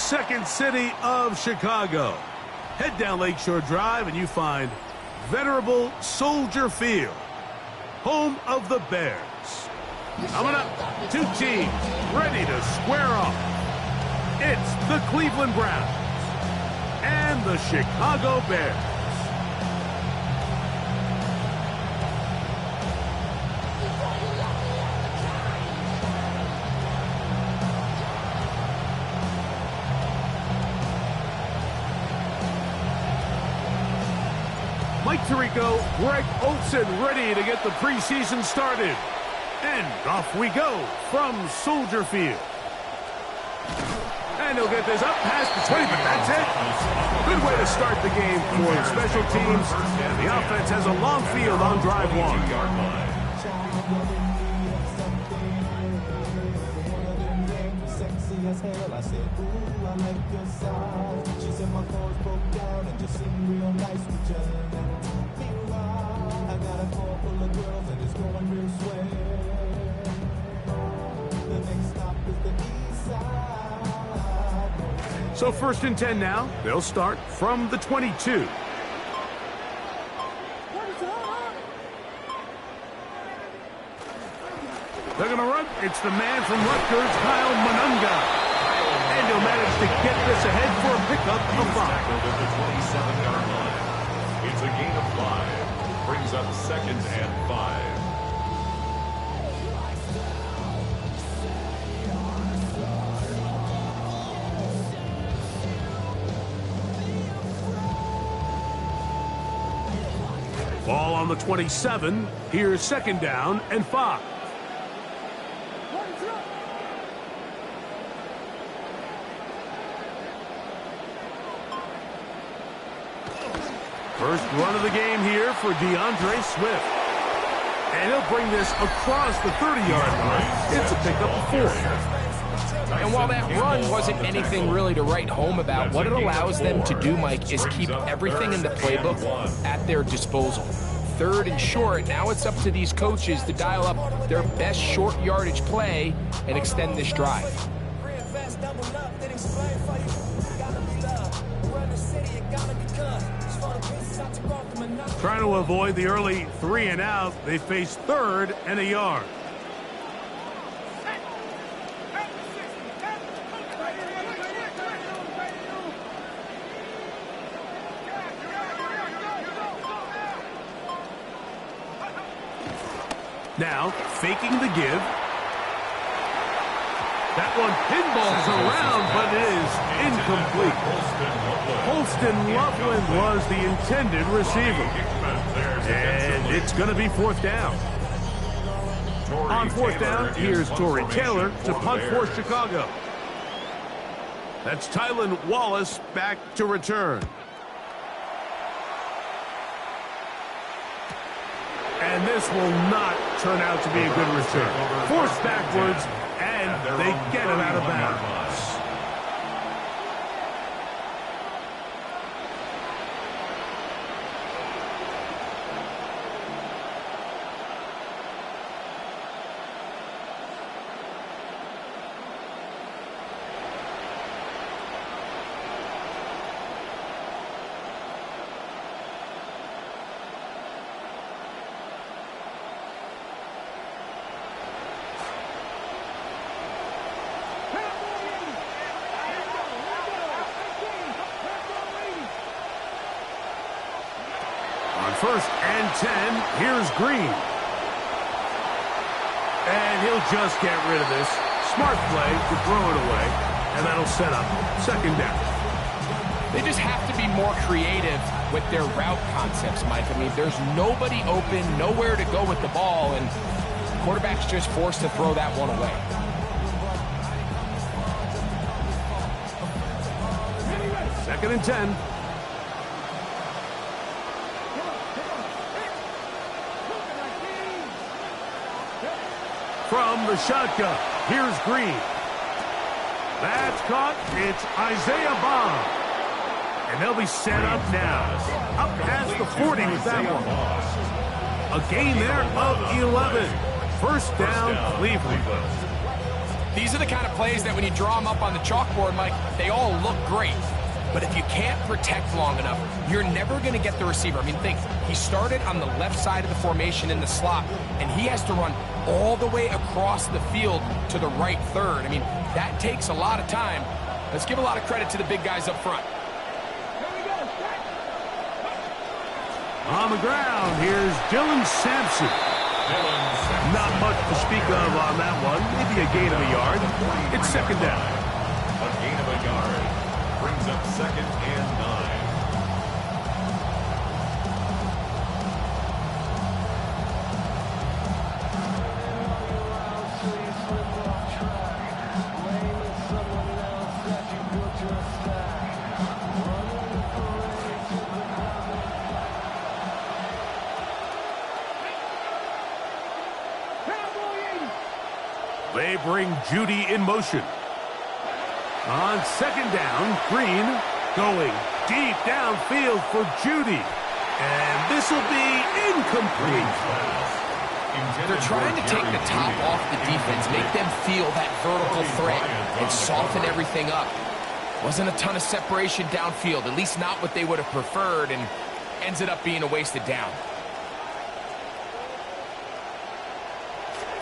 second city of Chicago. Head down Lakeshore Drive and you find venerable Soldier Field, home of the Bears. Coming up, two teams ready to square off. It's the Cleveland Browns and the Chicago Bears. Mike Tirico, Greg Olsen ready to get the preseason started. And off we go from Soldier Field. And he'll get this up past the 20, but that's it. Good way to start the game for special teams. And the offense has a long field on drive one. So 1st and 10 now. They'll start from the 22. They're going to run. It's the man from Rutgers, Kyle Monunga. And he'll manage to get this ahead for a pickup of 5. At the 27-yard line. It's a gain of 5. Brings up 2nd and 5. Ball on the 27. Here's 2nd down and 5. First run of the game here for DeAndre Swift. And he'll bring this across the 30-yard line. It's a pickup of 4. And while that run wasn't anything really to write home about, what it allows them to do, Mike, is keep everything in the playbook at their disposal. 3rd and short, now it's up to these coaches to dial up their best short yardage play and extend this drive. Trying to avoid the early 3 and out, they face 3rd and a yard. Now, faking the give. That one pinballs around, but it is incomplete. Holston Loveland was the intended receiver. And it's going to be 4th down. On 4th down, here's Torrey Taylor to punt for Chicago. That's Tylan Wallace back to return. And this will not turn out to be a good return. Forced backwards, and they get him out of bounds. On 1st and 10, here's Green. And he'll just get rid of this. Smart play to throw it away. And that'll set up 2nd down. They just have to be more creative with their route concepts, Mike. I mean, there's nobody open, nowhere to go with the ball, and the quarterback's just forced to throw that one away. Second and 10. From the shotgun, here's Green. That's caught. It's Isaiah Bond. And they'll be set up now. Up past the 40 with that one. A gain there of 11. 1st down, Cleveland. These are the kind of plays that when you draw them up on the chalkboard, Mike, they all look great. But if you can't protect long enough, you're never going to get the receiver. I mean, think, he started on the left side of the formation in the slot, and he has to run all the way across the field to the right third. I mean, that takes a lot of time. Let's give a lot of credit to the big guys up front. On the ground, here's Dylan Sampson. Not much to speak of on that one. Maybe a gain of a yard. It's second down. A gain of a yard brings up second and 9. They bring Judy in motion. On second down, Green going deep downfield for Judy. And this will be incomplete. They're trying to take the top off the defense, make them feel that vertical threat, and soften everything up. Wasn't a ton of separation downfield, at least not what they would have preferred, and ended up being a wasted down.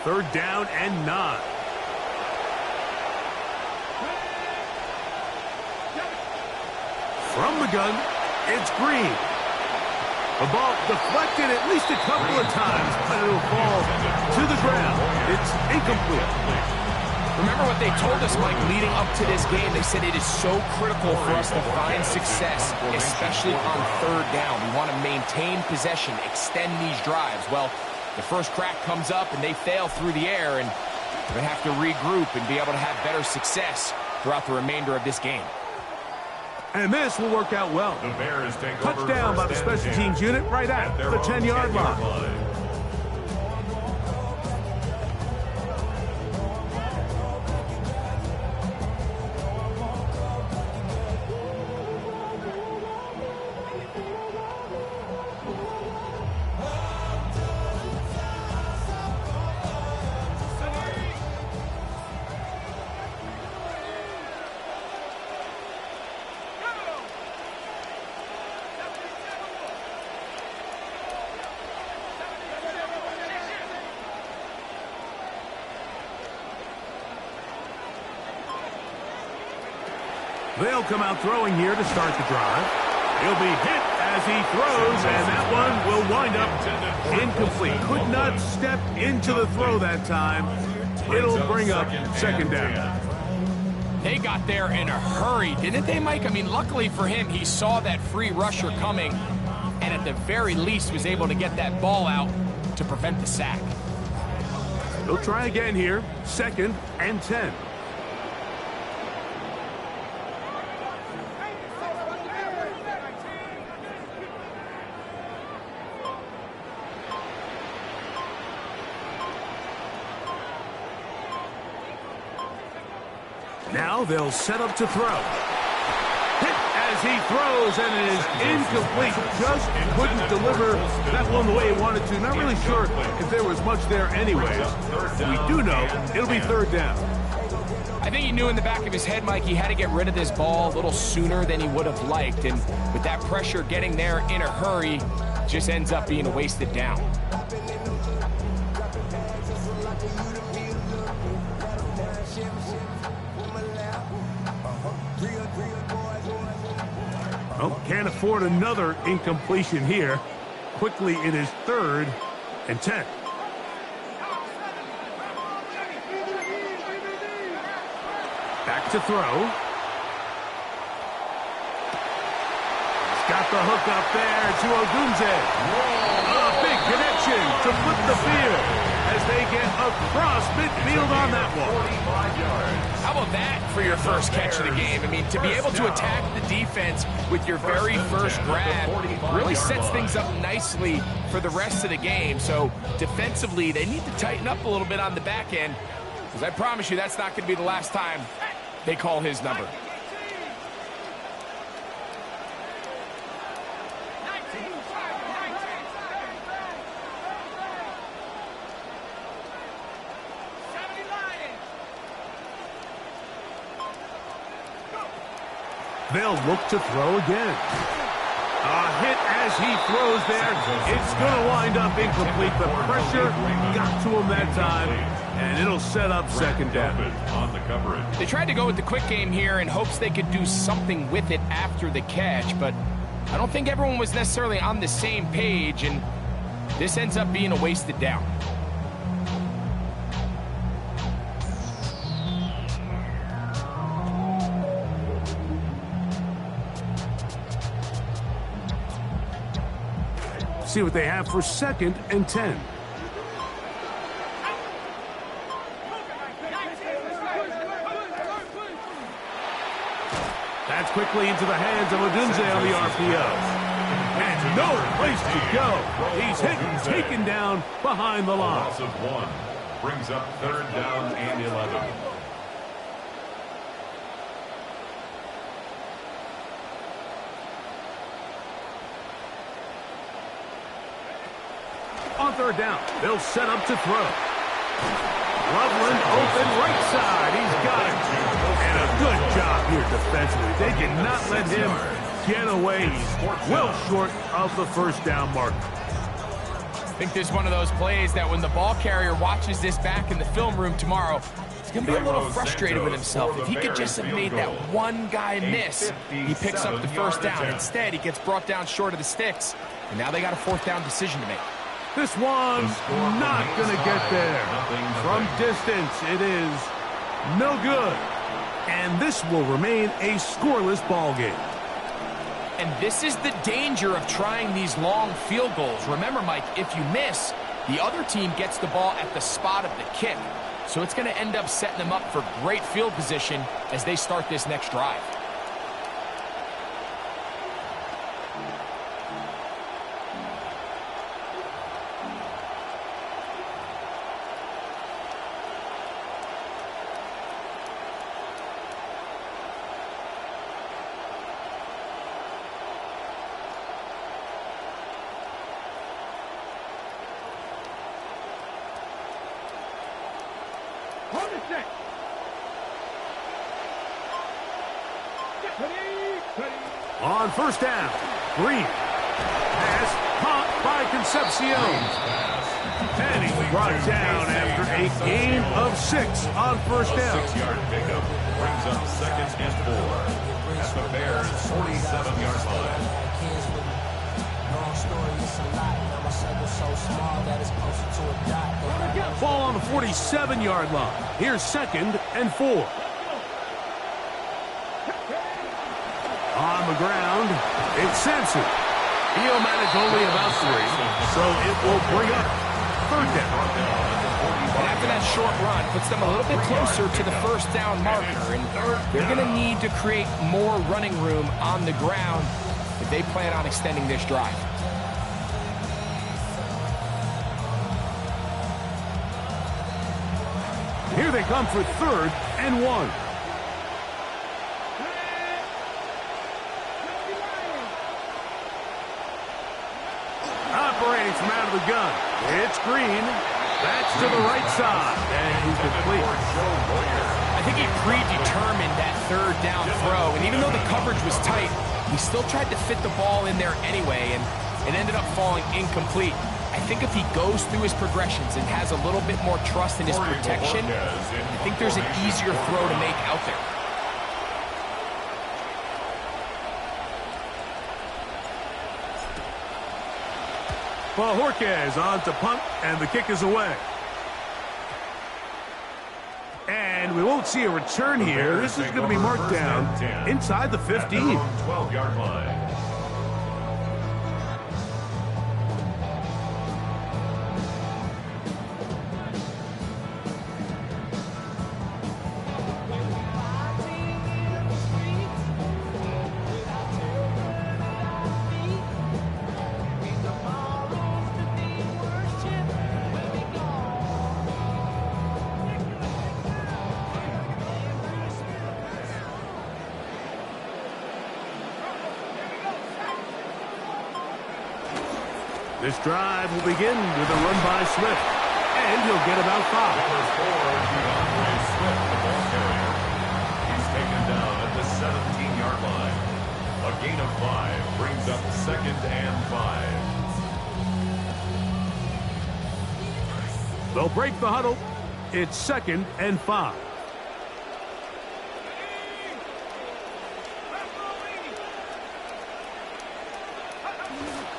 Third down and 9. From the gun, it's Green. The ball deflected at least a couple of times, but it'll fall to the ground. It's incomplete. Remember what they told us, Mike, leading up to this game. They said it is so critical for us to find success, especially on third down. We want to maintain possession, extend these drives. Well, the first crack comes up and they fail through the air, and we're going to have to regroup and be able to have better success throughout the remainder of this game. And this will work out well. The Bears take Touchdown by the special teams unit right at the 10-yard line. They'll come out throwing here to start the drive. He'll be hit as he throws, and that one will wind up incomplete. Could not step into the throw that time. It'll bring up second down. They got there in a hurry, didn't they, Mike? I mean, luckily for him, he saw that free rusher coming, and at the very least was able to get that ball out to prevent the sack. They'll try again here, second and 10. Now they'll set up to throw. Hit as he throws, and it is incomplete. Just couldn't deliver that one the way he wanted to. Not really sure if there was much there anyways. We do know it'll be third down. I think he knew in the back of his head, Mike, he had to get rid of this ball a little sooner than he would have liked. And with that pressure getting there in a hurry, just ends up being a wasted down. Oh, can't afford another incompletion here. Quickly, it is third and 10. Back to throw. He's got the hook up there to Odunze. A big connection to flip the field as they get across midfield on that one. How about that for your first catch of the game? I mean, to be able to attack the defense with your very first grab really sets things up nicely for the rest of the game. So defensively, they need to tighten up a little bit on the back end, because I promise you that's not going to be the last time they call his number. They'll look to throw again. A hit as he throws there. It's going to wind up incomplete. The pressure got to him that time, and it'll set up second down. On the coverage. They tried to go with the quick game here in hopes they could do something with it after the catch, but I don't think everyone was necessarily on the same page, and this ends up being a wasted down. See what they have for 2nd and 10. That's quickly into the hands of Odunze on the RPO. And no place to go. He's hit and taken down behind the line. Loss of 1 brings up 3rd down and 11. On 3rd down, they'll set up to throw. Loveland open right side. He's got it. And a good job here defensively. They did not let him get away. He's well short of the 1st down mark. I think this is one of those plays that when the ball carrier watches this back in the film room tomorrow, he's going to be a little frustrated with himself. If he could just have made that one guy miss, he picks up the 1st down. Instead, he gets brought down short of the sticks, and now they got a 4th down decision to make. This one's not going to get there. From distance, it is no good. And this will remain a scoreless ball game. And this is the danger of trying these long field goals. Remember, Mike, if you miss, the other team gets the ball at the spot of the kick. So it's going to end up setting them up for great field position as they start this next drive. On 1st down, Green. Pass caught by Concepcion. And he's brought down after a gain of 6 on 1st down. 6-yard pickup brings up 2nd and 4 at the Bears' 47-yard line. Ball on the 47-yard line. Here's 2nd and 4. On the ground, it's Sampson. He'll manage only about 3, so it will bring up 3rd down. And after that short run, puts them a little bit closer to the 1st down marker, and they're going to need to create more running room on the ground if they plan on extending this drive. Here they come for 3rd and 1. Operating from out of the gun. It's Green. That's to the right side. And he's complete. I think he predetermined that 3rd down throw, and even though the coverage was tight, he still tried to fit the ball in there anyway, and it ended up falling incomplete. I think if he goes through his progressions and has a little bit more trust in his protection, I think there's an easier throw to make out there. Well, Jorquez on to punt, and the kick is away. And we won't see a return here. This is going to be marked down inside the 15. 12-yard line. This drive will begin with a run by Swift, and he'll get about 5. Number 4, DeAndre Swift, the ball carrier. He's taken down at the 17-yard line. A gain of 5 brings up 2nd and 5. They'll break the huddle. It's 2nd and 5.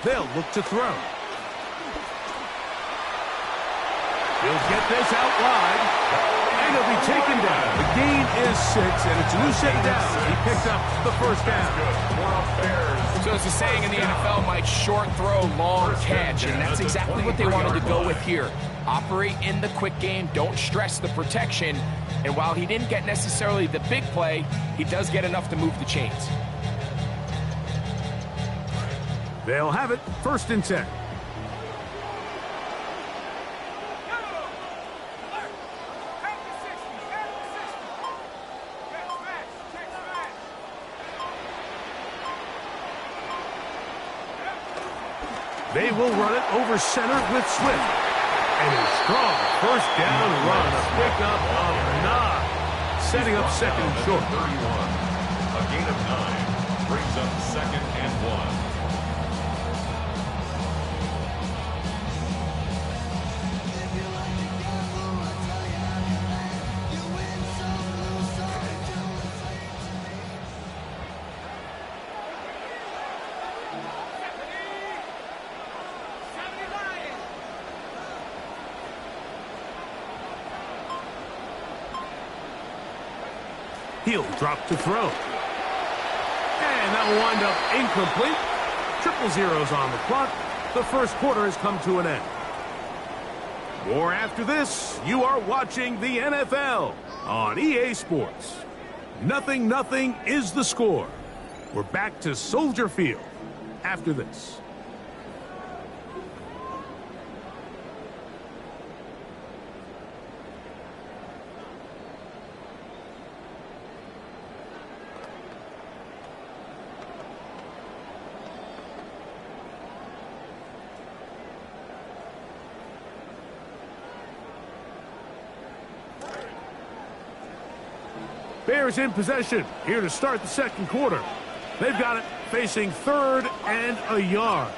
They'll look to throw. He'll get this out wide, and he'll be taken down. The gain is 6, and it's a new set down. He picked up the first down. So as the saying in the NFL, Mike, short throw, long catch, and that's exactly what they wanted to go with here. Operate in the quick game, don't stress the protection, and while he didn't get necessarily the big play, he does get enough to move the chains. They'll have it 1st and 10. They will run it over center with Swift. And a strong 1st down run. A pickup of 9. Setting up 2nd and short. 31. A gain of 9 brings up 2nd and 1. He'll drop to throw. And that will wind up incomplete. 0-0 on the clock. The 1st quarter has come to an end. More after this. You are watching the NFL on EA Sports. 0-0 is the score. We're back to Soldier Field after this. Bears in possession here to start the 2nd quarter. They've got it facing 3rd and a yard.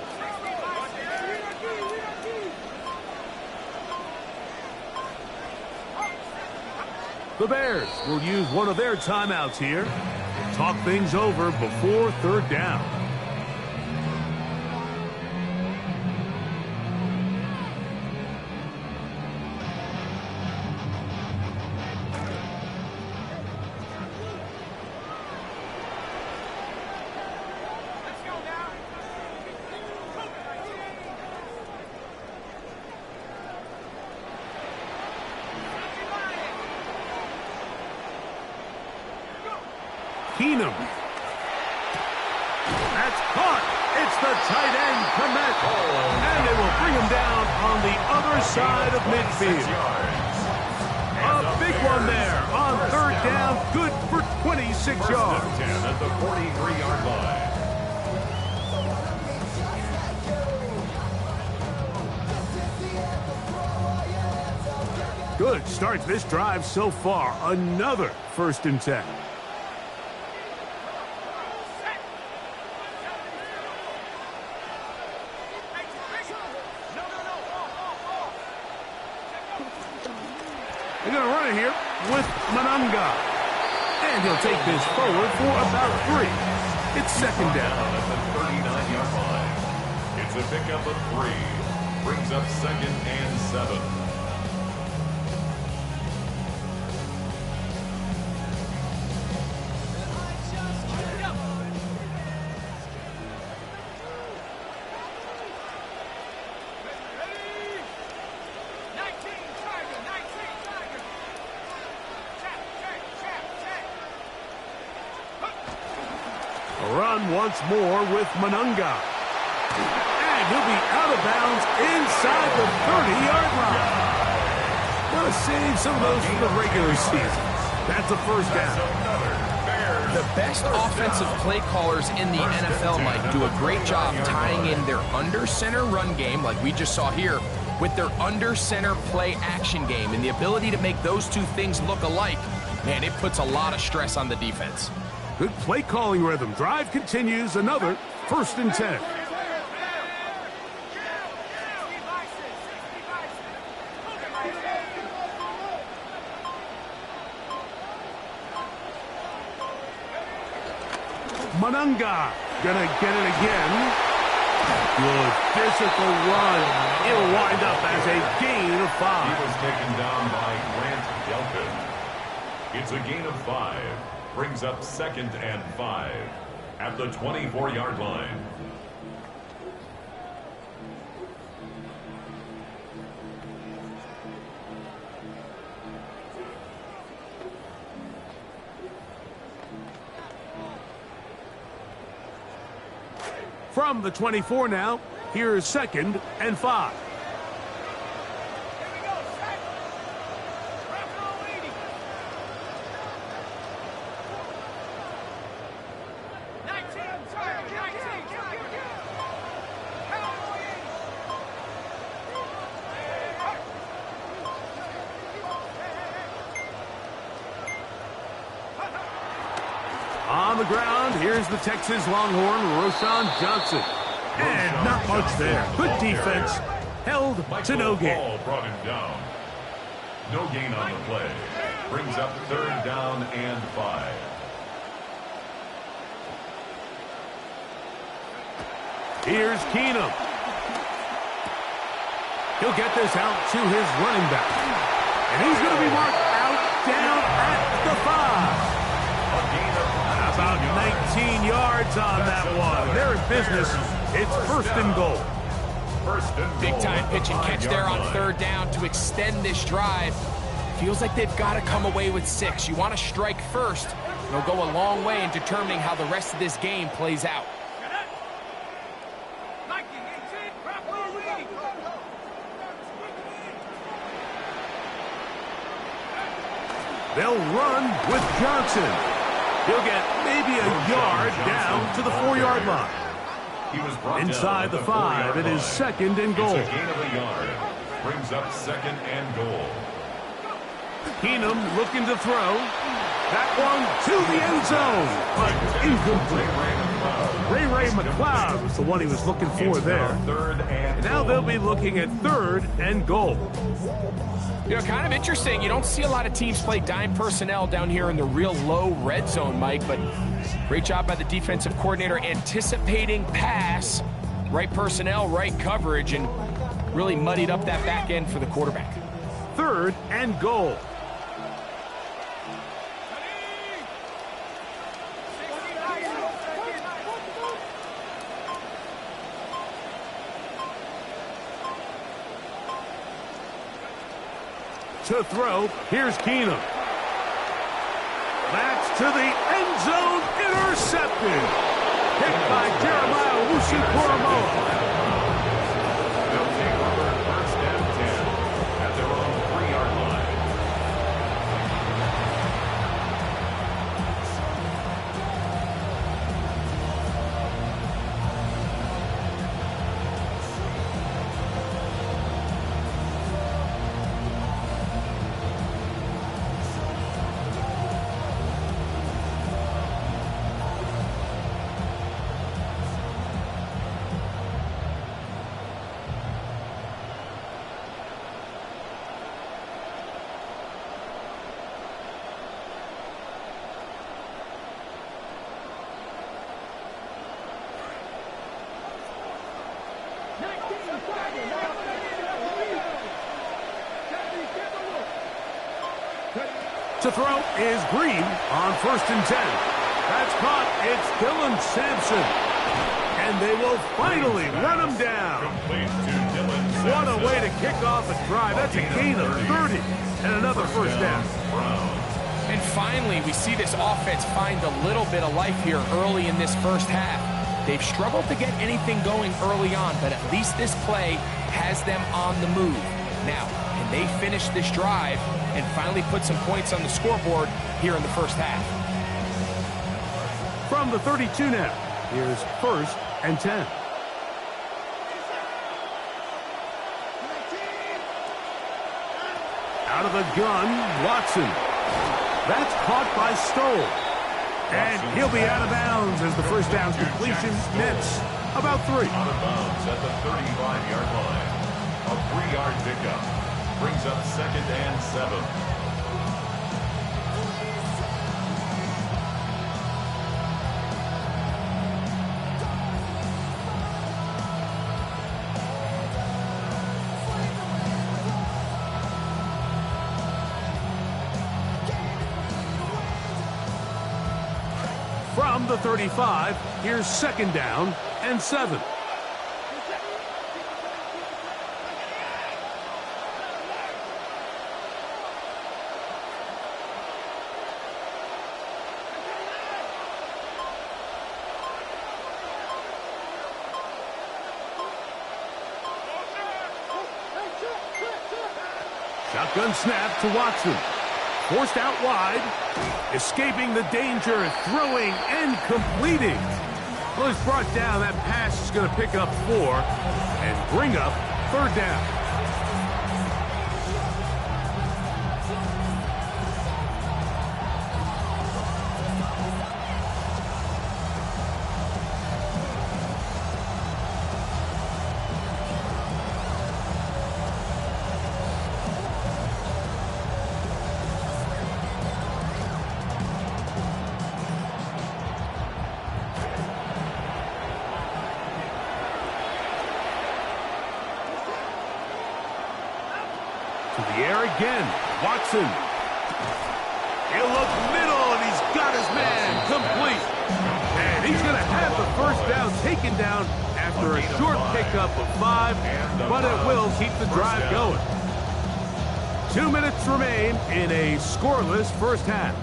The Bears will use one of their timeouts here to talk things over before 3rd down. Keenum. That's caught. It's the tight end, Komet. And they will bring him down on the other side of midfield. A big one there on 3rd down. Good for 26 yards. 10 at the 43-yard line. Good start to this drive so far. Another 1st and 10. They're going to run it here with Mananga. And he'll take this forward for about 3. It's 2nd down. At the 39-yard line. It's a pickup of 3. Brings up 2nd and 7. Run once more with Mananga. And he'll be out of bounds inside the 30-yard line. Going to save some of those for the regular season. That's a 1st down. The best offensive play callers in the NFL, Mike, do a great job tying in their under-center run game, like we just saw here, with their under-center play action game. And the ability to make those two things look alike, man, it puts a lot of stress on the defense. Good play calling rhythm. Drive continues. Another 1st and 10. Manunga gonna get it again. Good physical run. It'll wind up as a gain of 5. He was taken down by Grant Delphin. It's a gain of 5. Brings up 2nd and 5 at the 24-yard line. From the 24 now, here's 2nd and 5. On the ground, here's the Texas Longhorn, Roschon Johnson. And not much there. Good defense. Held to no gain. Ball brought him down. No gain on the play. Brings up 3rd down and 5. Here's Keenum. He'll get this out to his running back. And he's going to be marked out down at the 5. About 19 yards on that one. They're in business. It's 1st and goal. Big time pitch and catch there on 3rd down to extend this drive. Feels like they've got to come away with 6. You want to strike first. It'll go a long way in determining how the rest of this game plays out. They'll run with Johnson. He'll get maybe a yard down to the 4-yard line. He was brought inside the 5. It is 2nd and goal. It's a gain of a yard. Brings up 2nd and goal. Keenum looking to throw. That one to the end zone, but incomplete. Ray McLeod was the one he was looking for there. And now they'll be looking at 3rd and goal. You know, kind of interesting. You don't see a lot of teams play dime personnel down here in the real low red zone, Mike, but great job by the defensive coordinator anticipating pass, right personnel, right coverage, and really muddied up that back end for the quarterback. 3rd and goal. To throw, here's Keenum. That's to the end zone, intercepted. Hit by Jeremiah Wusu-Koromoa. They'll take over 1st and 10 at their own 3-yard line. To throw is Green on 1st and 10. That's caught. It's Dylan Sampson. And they will finally run him down. What a way to kick off a drive. That's a gain of 30 and another 1st down. And finally, we see this offense find a little bit of life here early in this 1st half. They've struggled to get anything going early on, but at least this play has them on the move. Now, can they finish this drive and finally put some points on the scoreboard here in the 1st half? From the 32 now, here's 1st and 10. Out of the gun, Watson. That's caught by Stoll. And he'll be out of bounds as the first down completion nets about 3. Out of bounds at the 35-yard line. A 3-yard pickup brings up 2nd and 7. From the 35, here's 2nd down and 7. Shotgun snap to Watson. Forced out wide. Escaping the danger, throwing and completing. Well, it's brought down. That pass is going to pick up 4 and bring up 3rd down. To the air again. Watson. He'll look middle, and he's got his man complete. And he's going to have the first down taken down after a short pickup of 5, but it will keep the drive going. 2 minutes remain in a scoreless first half.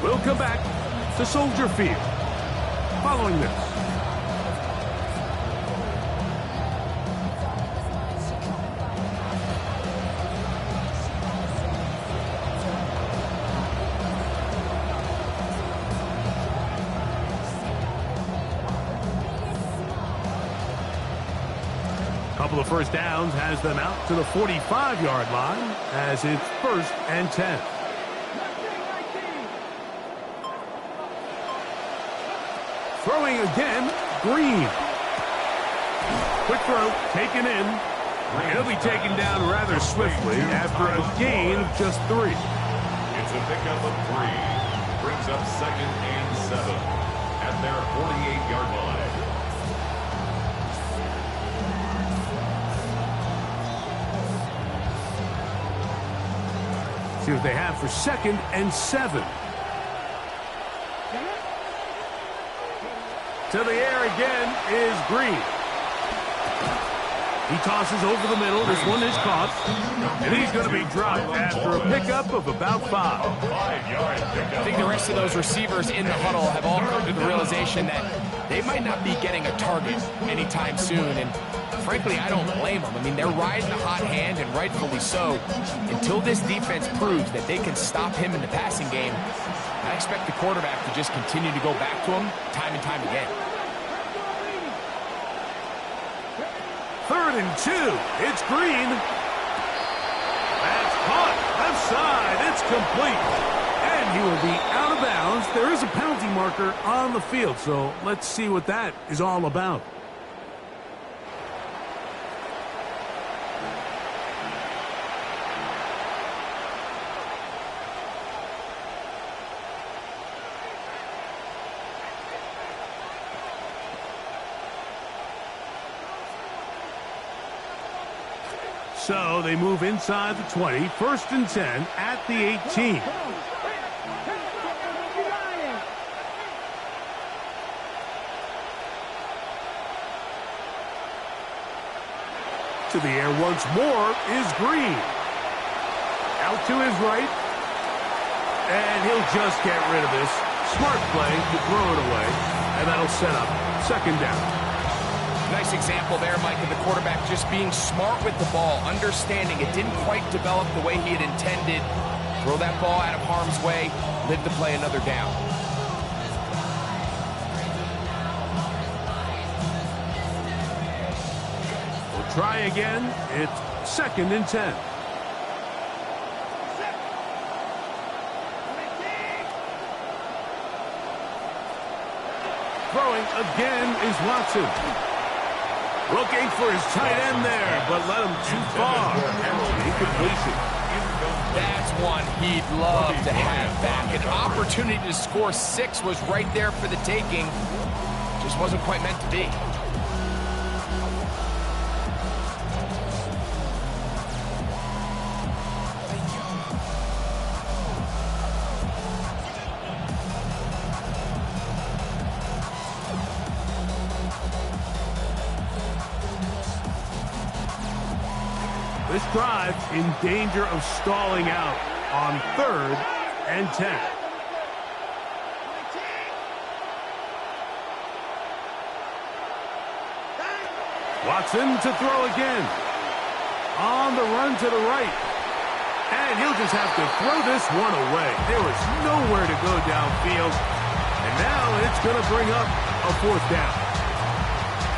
We'll come back to Soldier Field following this. Couple of first downs has them out to the 45-yard line as it's 1st and 10. Throwing again, Green. Quick throw, taken in. He'll be taken down rather swiftly after a gain of just 3. It's a pickup of 3. Brings up 2nd and 7 at their 48-yard line. See what they have for 2nd and 7. To the air again is Green. He tosses over the middle. This one is caught. And he's going to be dropped after a pickup of about 5. I think the rest of those receivers in the huddle have all come to the realization that they might not be getting a target anytime soon. And frankly, I don't blame them. I mean, they're riding the hot hand, and rightfully so. Until this defense proves that they can stop him in the passing game, I expect the quarterback to just continue to go back to him time and time again. 3rd and 2. It's Green. That's caught. Left side. It's complete. And he will be out of bounds. There is a penalty marker on the field, so let's see what that is all about. So they move inside the 20, 1st and 10 at the 18. To the air once more is Green. Out to his right. And he'll just get rid of this. Smart play to throw it away. And that'll set up 2nd down. Nice example there, Mike, of the quarterback just being smart with the ball, understanding it didn't quite develop the way he had intended. Throw that ball out of harm's way, live to play another down. We'll try again. It's 2nd and 10. Throwing again is Watson. Looking for his tight end there, but led him too far. Incompletion. That's one he'd love to have back. An opportunity to score 6 was right there for the taking. Just wasn't quite meant to be. This drive in danger of stalling out on 3rd and 10. Watson to throw again. On the run to the right. And he'll just have to throw this one away. There was nowhere to go downfield. And now it's going to bring up a 4th down.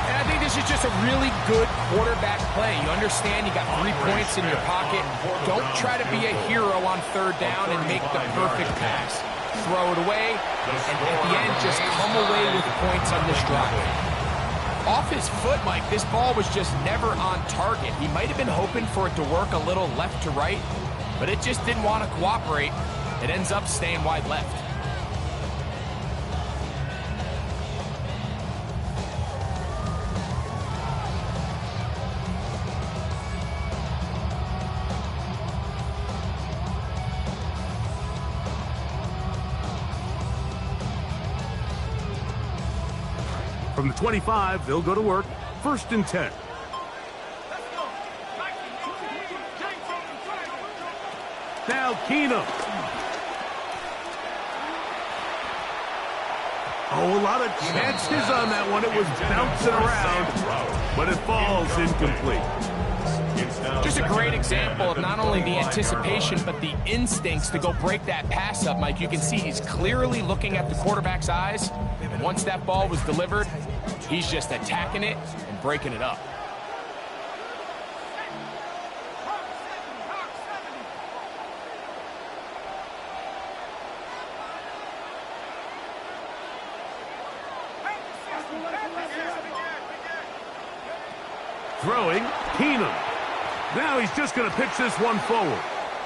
And I think this is just a really good quarterback play. You understand you got 3 points in your pocket. Don't try to be a hero on 3rd down and make the perfect pass. Throw it away, and at the end, just come away with points on this drive. Off his foot, Mike, this ball was just never on target. He might have been hoping for it to work a little left to right, but it just didn't want to cooperate. It ends up staying wide left. From the 25, they'll go to work. 1st and 10. Now Keenum. Oh, a lot of chances on that one. It was bouncing around, but it falls incomplete. Just a great example of not only the anticipation, but the instincts to go break that pass up, Mike. You can see he's clearly looking at the quarterback's eyes. And once that ball was delivered, he's just attacking it and breaking it up. Throwing, Keenum. Now he's just going to pitch this one forward.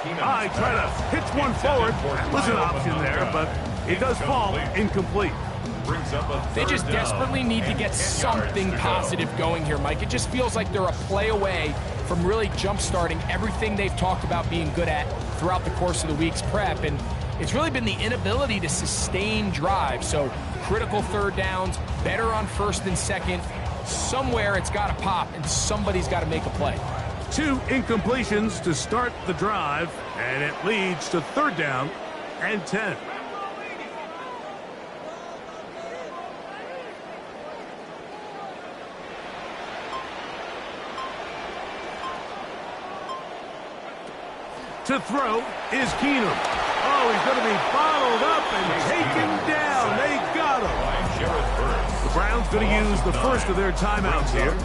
I try to pitch one forward. That was an option there, but it does fall incomplete. They just desperately need to get something positive going here, Mike. It just feels like they're a play away from really jump-starting everything they've talked about being good at throughout the course of the week's prep. And it's really been the inability to sustain drives. So critical 3rd downs, better on 1st and 2nd. Somewhere it's got to pop, and somebody's got to make a play. 2 incompletions to start the drive, and it leads to 3rd down and 10. To throw is Keenum. Oh, he's going to be bottled up and taken down. They got him. The Browns going to use the first of their timeouts here,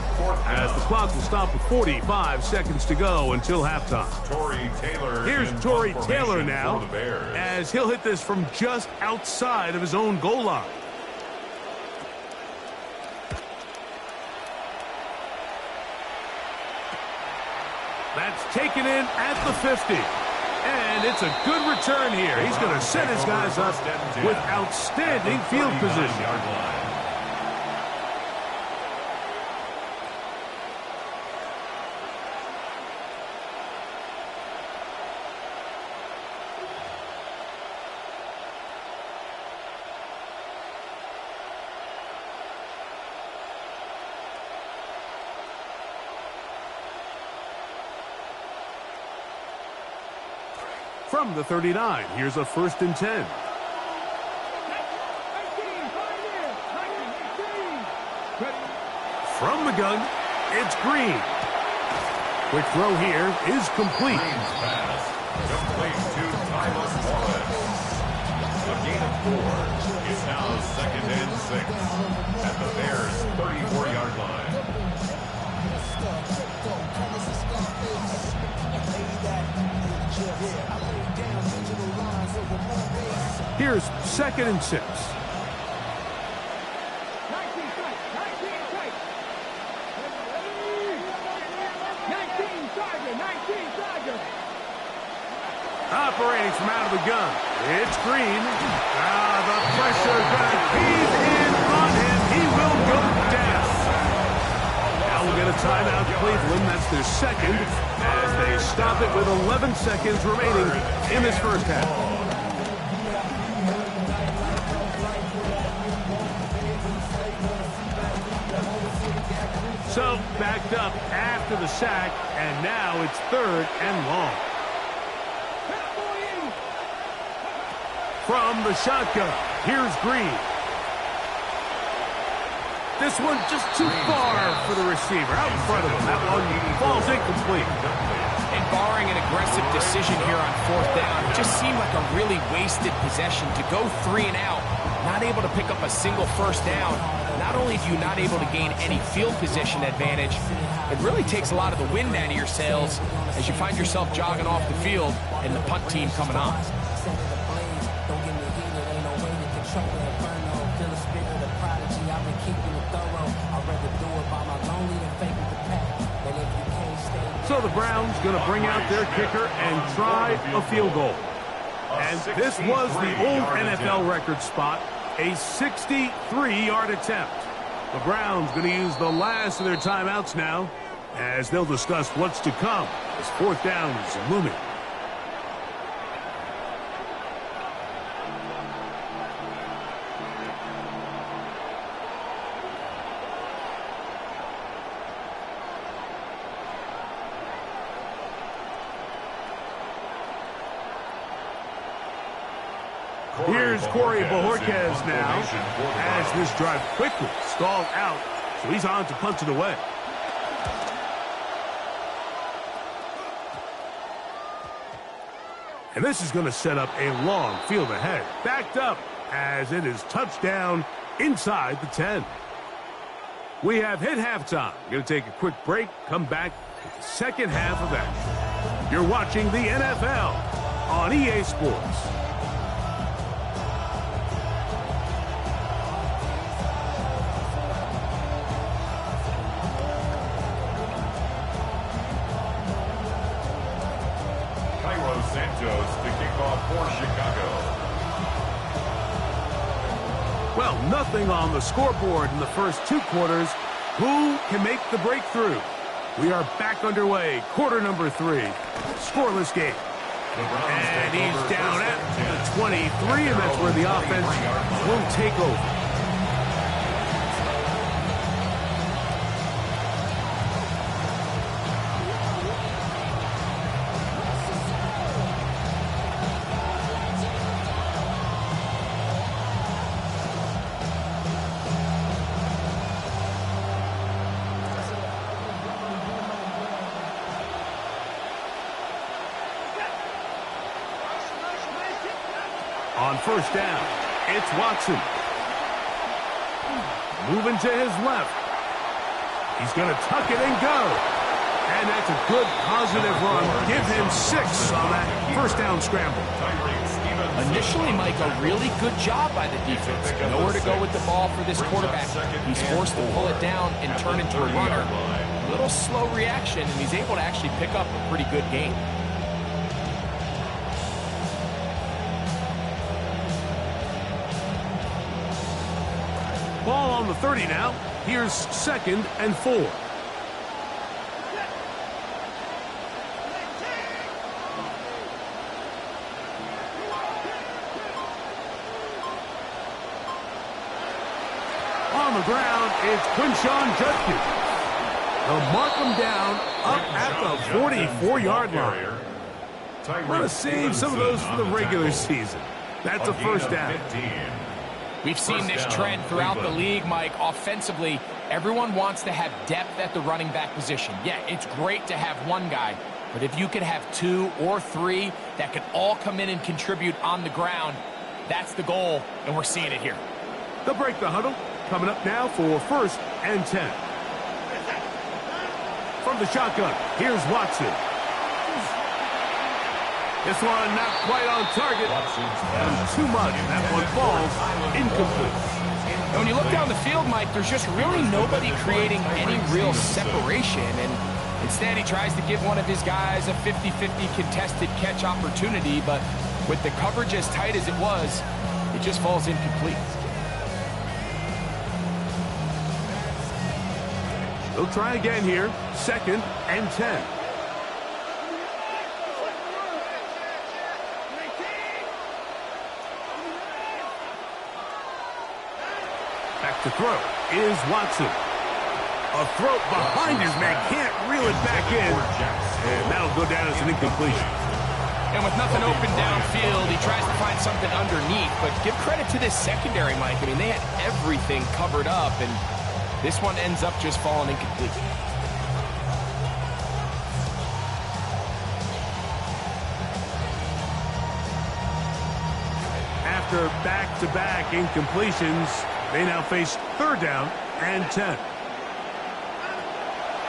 as the clock will stop with 45 seconds to go until halftime. Here's Tory Taylor now, as he'll hit this from just outside of his own goal line. That's taken in at the 50. And it's a good return here. He's going to set his guys up with outstanding field position. From the 39, here's a 1st and 10. From the gun, it's Green. Quick throw here is complete. Complete to Tyler Morris. A gain of 4. It's now 2nd and 6 at the Bears' 34-yard line. Here's 2nd and 6. Operating from out of the gun. It's Green. The pressure gonna cave in on him. He will go down. Now we'll get a timeout, Cleveland. That's their second as they stop it with 11 seconds remaining in this first half. So, backed up after the sack, and now it's 3rd and long. From the shotgun, here's Green. This one just too far for the receiver, out in front of him. That one falls incomplete. And barring an aggressive decision here on 4th down, it just seemed like a really wasted possession to go 3 and out, not able to pick up a single first down. Not only do you not able to gain any field position advantage, it really takes a lot of the wind out of your sails as you find yourself jogging off the field and the punt team coming on. So the Browns going to bring out their kicker and try a field goal. And this was the old NFL record spot, a 63-yard attempt. The Browns going to use the last of their timeouts now as they'll discuss what's to come as 4th down is looming. Here's Corey Bojorquez now as this drive quickly stalled out, so he's on to punt it away. And this is going to set up a long field ahead. Backed up as it is touchdown inside the 10. We have hit halftime. Going to take a quick break, come back with the second half of action. You're watching the NFL on EA Sports. Santos to kick off for Chicago. Well, nothing on the scoreboard in the first 2 quarters. Who can make the breakthrough? We are back underway. Quarter number 3. Scoreless game. And he's down at the 23, and that's where the offense will take over. On 1st down, it's Watson. Moving to his left. He's going to tuck it and go. And that's a good positive run. Give him 6 on that 1st down scramble. Initially, Mike, a really good job by the defense. Nowhere to go with the ball for this quarterback. He's forced to pull it down and turn into a runner. A little slow reaction, and he's able to actually pick up a pretty good gain. Ball on the 30 now. Here's 2nd and 4. On the ground, it's Quinshon Judkins. They'll mark him down up at the 44-yard line. Want to save some of those for the regular season. That's a 1st down. We've seen this trend throughout the league, Mike. Offensively, everyone wants to have depth at the running back position. Yeah, it's great to have one guy, but if you could have 2 or 3 that could all come in and contribute on the ground, that's the goal, and we're seeing it here. They'll break the huddle. Coming up now for 1st and 10. From the shotgun, here's Watson. This one not quite on target. Too much. That one falls incomplete. And when you look down the field, Mike, there's just really nobody creating any real separation. And instead, he tries to give one of his guys a 50-50 contested catch opportunity, but with the coverage as tight as it was, it just falls incomplete. They'll try again here. 2nd and 10. Back to throw is Watson. A throw behind his man, can't reel it back in. And that'll go down as an incompletion. And with nothing open downfield, he tries to find something underneath. But give credit to this secondary, Mike. I mean, they had everything covered up, and this one ends up just falling incomplete. After back-to-back incompletions, they now face 3rd down and 10.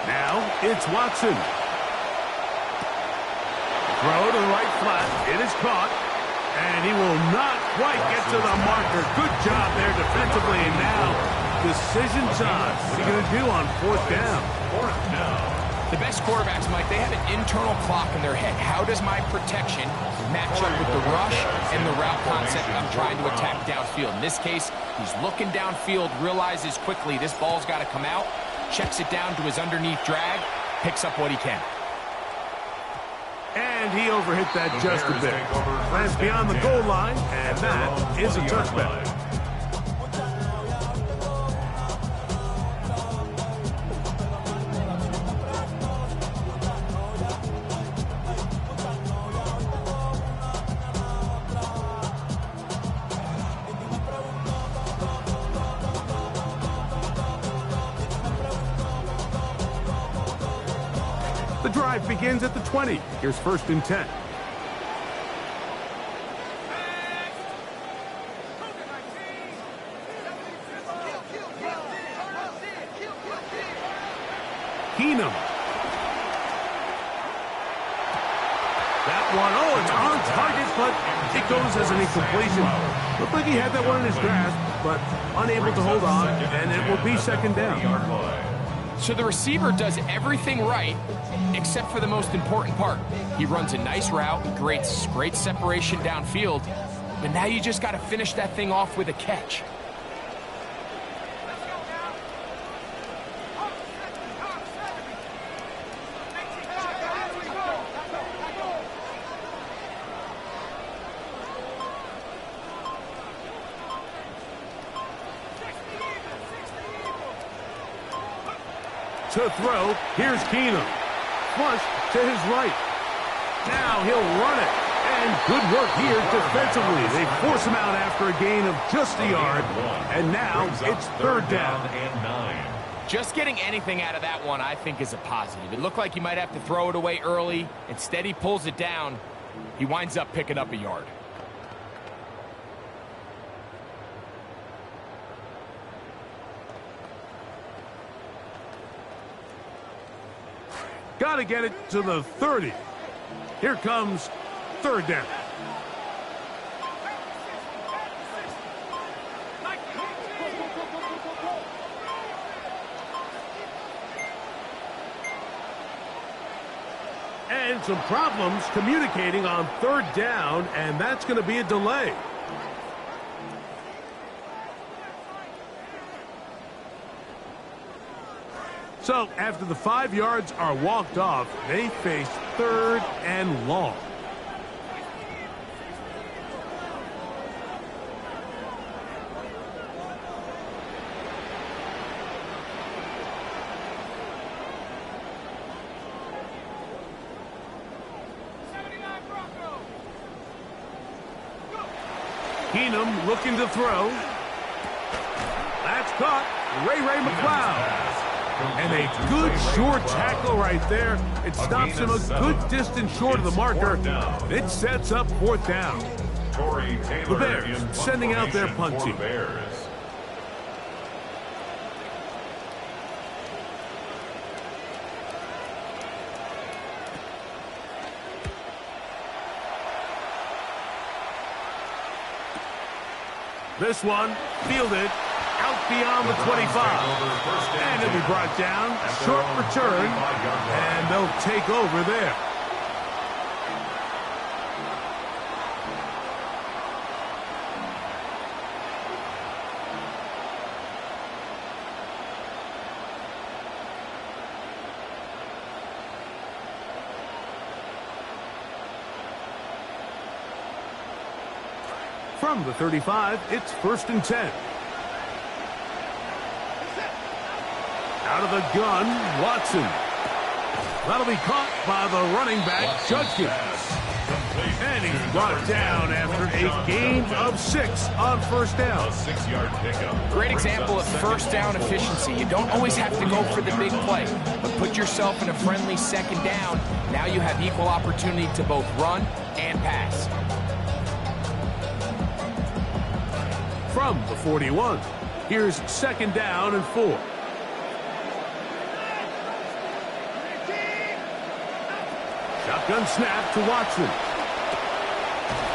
Now it's Watson. Throw to the right flat. It is caught. And he will not quite get to the marker. Good job there defensively. And now decision time. What are you going to do on 4th down? The best quarterbacks, Mike, they have an internal clock in their head. How does my protection match up with the rush and the route concept I'm trying to attack downfield? In this case, he's looking downfield, realizes quickly this ball's got to come out, checks it down to his underneath drag, picks up what he can. And he overhit that just a bit. Lands beyond the goal line, and that is a touchback. The drive begins at the 20. Here's 1st and 10. Keenum. That one, oh, it's on target, but it goes as an incompletion. Looked like he had that one in his grasp, but unable to hold on, and it will be 2nd down. So the receiver does everything right, except for the most important part. He runs a nice route, creates great separation downfield, but now you just got to finish that thing off with a catch. To throw, here's Keenum. Flush to his right. Now he'll run it. And good work here defensively. They force him out after a gain of just a yard. And now it's 3rd down and 9. Just getting anything out of that one, I think, is a positive. It looked like he might have to throw it away early. Instead, he pulls it down. He winds up picking up a yard. Got to get it to the 30. Here comes 3rd down. And some problems communicating on 3rd down, and that's going to be a delay. So, after the 5 yards are walked off, they face 3rd and long. Keenum looking to throw. That's caught. Ray McLeod. And a good short tackle right there. It stops him a good distance short of the marker. It sets up 4th down. The Bears sending out their punt team. This one fielded out beyond the 25. And he'll be brought down. Short return. And they'll take over there. From the 35, it's 1st and 10. Out of the gun, Watson. That'll be caught by the running back, Judkins. And he's brought down after a gain of 6 on 1st down. A 6-yard pickup. Great example of 1st down efficiency. You don't always have to go for the big play, but put yourself in a friendly 2nd down. Now you have equal opportunity to both run and pass. From the 41, here's 2nd down and 4. Shotgun snap to Watson.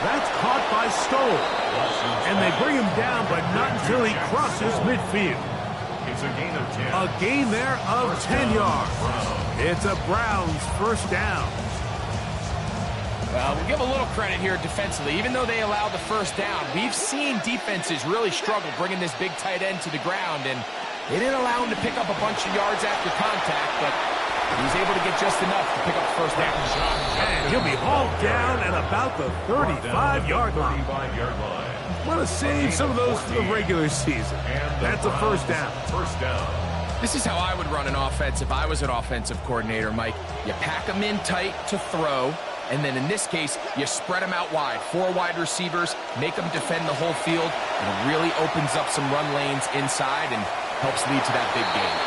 That's caught by Stoll. And they bring him down, but not until he crosses midfield. It's a gain of 10. A gain there of 10 yards. It's a Browns 1st down. Well, we'll give a little credit here defensively. Even though they allowed the 1st down, we've seen defenses really struggle bringing this big tight end to the ground, and they didn't allow him to pick up a bunch of yards after contact, but he was able to get just enough to pick up the 1st down. And he'll be hauled down at about the 35-yard line. Want to save some of those for the regular season. That's a 1st down. 1st down. This is how I would run an offense if I was an offensive coordinator, Mike. You pack them in tight to throw, and then in this case, you spread them out wide. 4 wide receivers, make them defend the whole field, and it really opens up some run lanes inside and helps lead to that big game.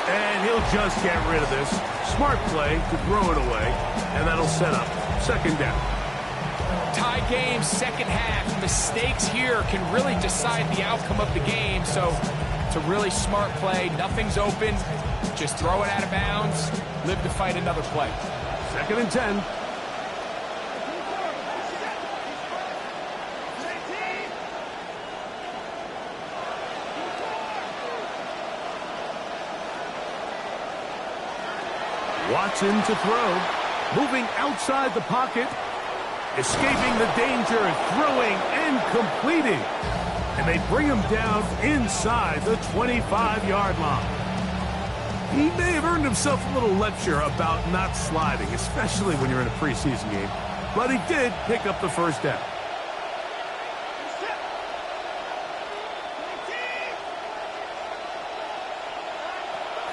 And he'll just get rid of this. Smart play to throw it away, and that'll set up 2nd down. Tie game, 2nd half. Mistakes here can really decide the outcome of the game, so it's a really smart play. Nothing's open. Just throw it out of bounds. Live to fight another play. 2nd and 10. Watson to throw. Moving outside the pocket. Escaping the danger, throwing and completing. And they bring him down inside the 25-yard line. He may have earned himself a little lecture about not sliding, especially when you're in a preseason game. But he did pick up the 1st down.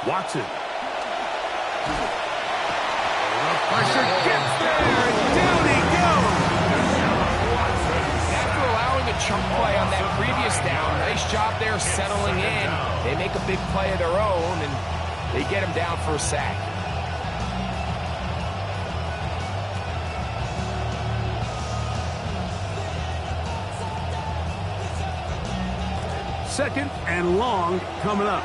Watson. Pressure gets there, and down he goes. After allowing a chunk play on that previous down, nice job there settling in. They make a big play of their own, and they get him down for a sack. Second and long coming up.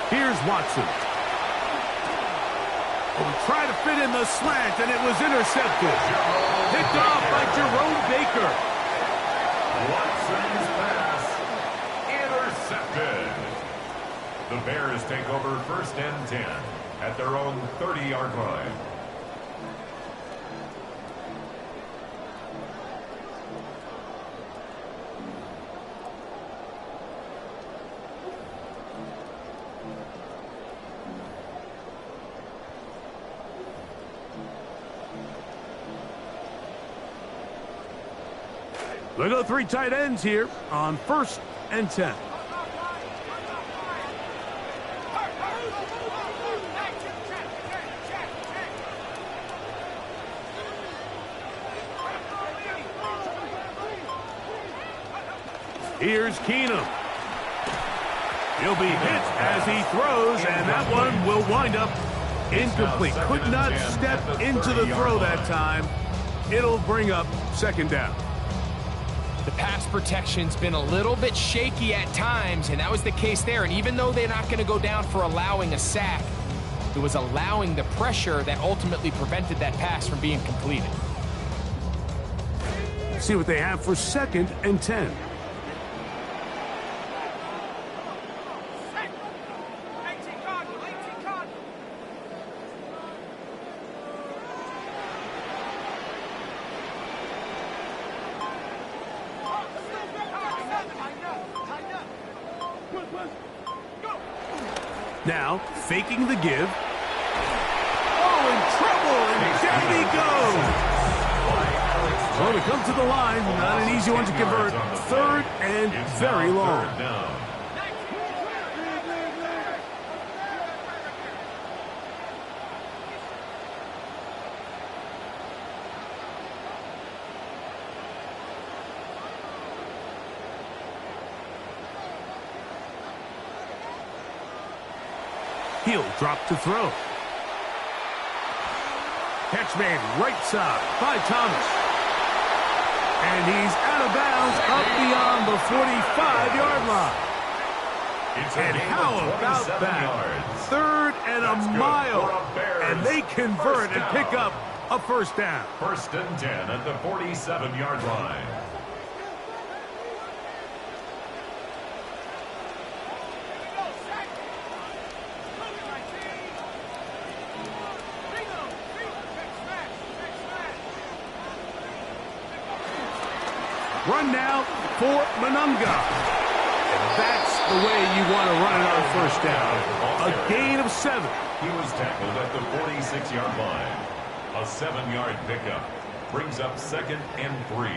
Here's Watson. Oh, try to fit in the slant, and it was intercepted. Picked off by Jerome Baker. Watson's pass intercepted. The Bears take over 1st and 10 at their own 30-yard line. They go 3 tight ends here on 1st and 10. Here's Keenum. He'll be hit as he throws, and that one will wind up incomplete. Could not step into the throw that time. It'll bring up 2nd down. The pass protection's been a little bit shaky at times, and that was the case there. And even though they're not going to go down for allowing a sack, it was allowing the pressure that ultimately prevented that pass from being completed. Let's see what they have for 2nd and 10. Now, faking the give. Oh, in trouble, and down he goes. Well, to come to the line, not an easy one to convert. 3rd and very long. He'll drop to throw. Catch made right side by Thomas. And he's out of bounds up beyond the 45-yard line. And how about that? 3rd and a mile. And they convert and pick up a 1st down. 1st and 10 at the 47-yard line. Run now for Monunga. And that's the way you want to run it on 1st down. A gain of 7. He was tackled at the 46-yard line. A 7-yard pickup brings up 2nd and 3.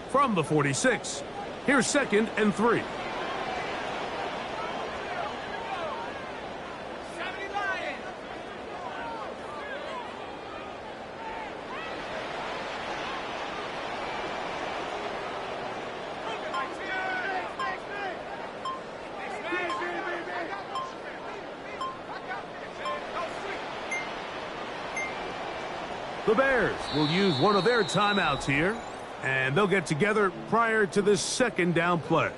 From the 46, here's 2nd and 3. The Bears will use one of their timeouts here, and they'll get together prior to this 2nd down play.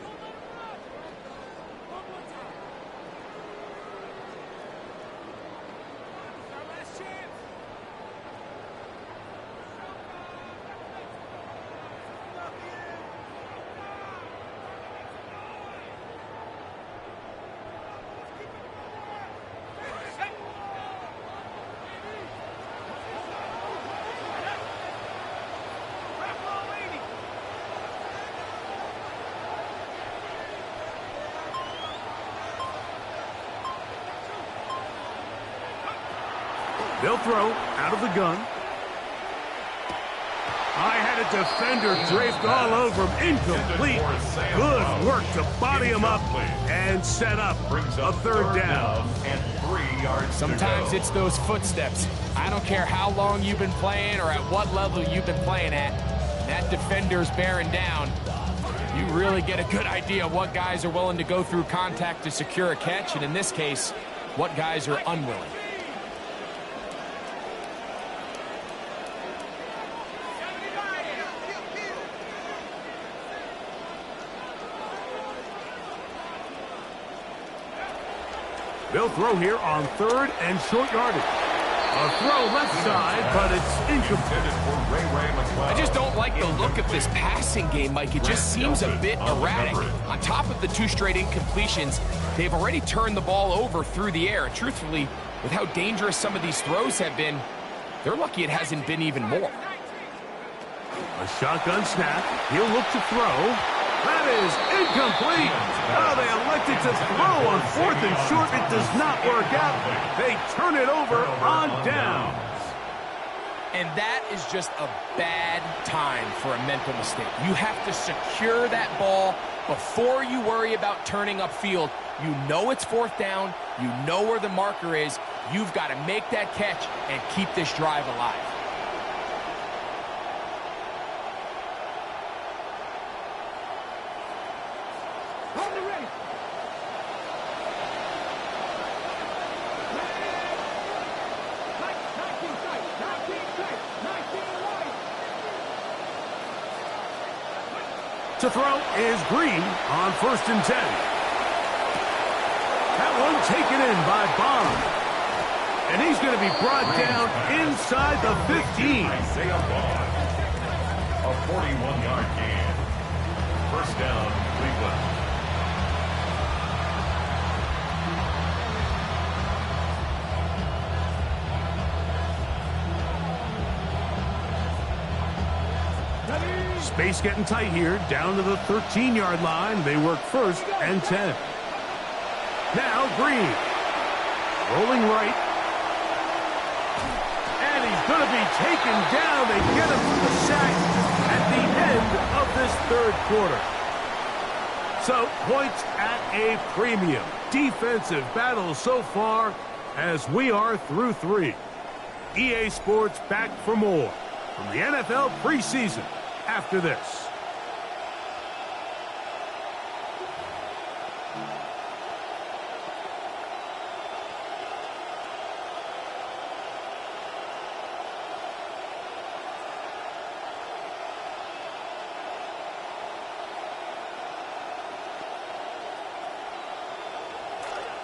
They'll throw out of the gun. I had a defender draped all over him. Incomplete. Good work to body him up and set up a 3rd down. And 3 yards. Sometimes it's those footsteps. I don't care how long you've been playing or at what level you've been playing at. That defender's bearing down. You really get a good idea of what guys are willing to go through contact to secure a catch, and in this case, what guys are unwilling. They'll throw here on 3rd and short yardage. A throw left side, but it's incomplete. I just don't like the look of this passing game, Mike. It just seems a bit erratic. On top of the 2 straight incompletions, they've already turned the ball over through the air. And truthfully, with how dangerous some of these throws have been, they're lucky it hasn't been even more. A shotgun snap. He'll look to throw. That is incomplete. Oh, they elected to throw on 4th and short. It does not work out. They turn it over on down. And that is just a bad time for a mental mistake. You have to secure that ball before you worry about turning upfield. You know it's 4th down. You know where the marker is. You've got to make that catch and keep this drive alive. To throw is Green on 1st and 10. That one taken in by Bond. And he's going to be brought down inside inside the 15. A 41-yard gain. First down, Cleveland. Space getting tight here, down to the 13-yard line. They work first and 10. Now Green, rolling right. And he's going to be taken down. They get him for the sack at the end of this third quarter. So, points at a premium. Defensive battle so far as we are through 3. EA Sports back for more from the NFL preseason after this.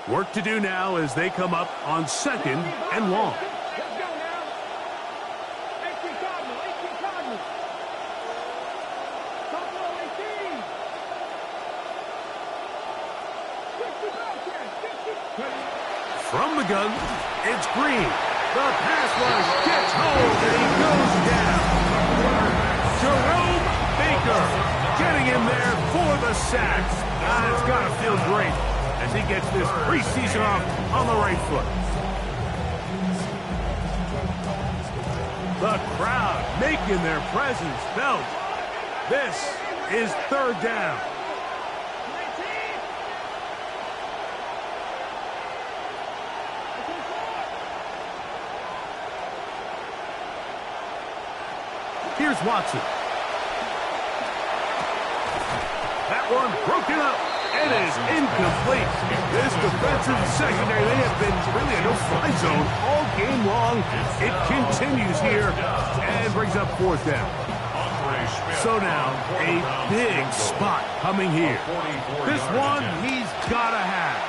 Work to do now as they come up on 2nd and long. From the gun, it's Green. The pass rush gets hold and he goes down. Jerome Baker getting in there for the sack. It's got to feel great as he gets this preseason off on the right foot. The crowd making their presence felt. This is 3rd down. Here's Watson. That one broken up. It is incomplete. This defensive secondary, they have been really a no-fly zone all game long. It continues here and brings up 4th down. So now, a big spot coming here. This one he's got to have.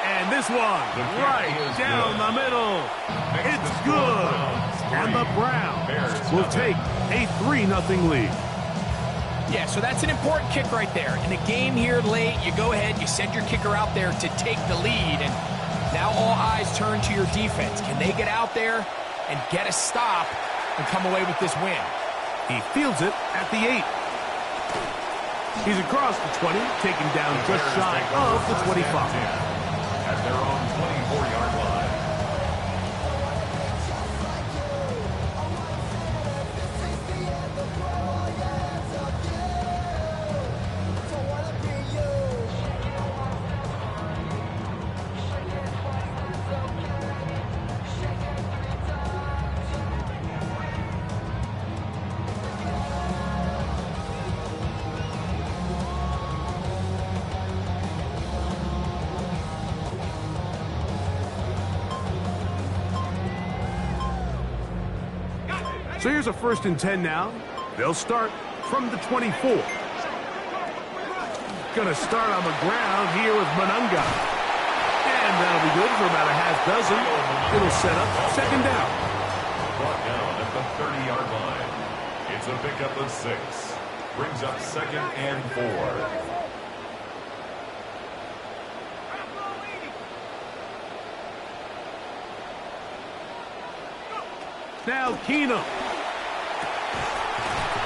And this one right down the middle. It's good. And the Browns will take a 3-0 lead. Yeah, so that's an important kick right there. In a game here late, you go ahead, you send your kicker out there to take the lead, and now all eyes turn to your defense. Can they get out there and get a stop and come away with this win? He fields it at the 8. He's across the 20, taken down just shy of the 25. At their own 24-yard line. So here's a 1st and 10 now. They'll start from the 24. Gonna start on the ground here with Monunga. And that'll be good for about a half dozen. It'll set up 2nd down. Brought down at the 30-yard line. It's a pickup of 6. Brings up 2nd and 4. Now Keenum.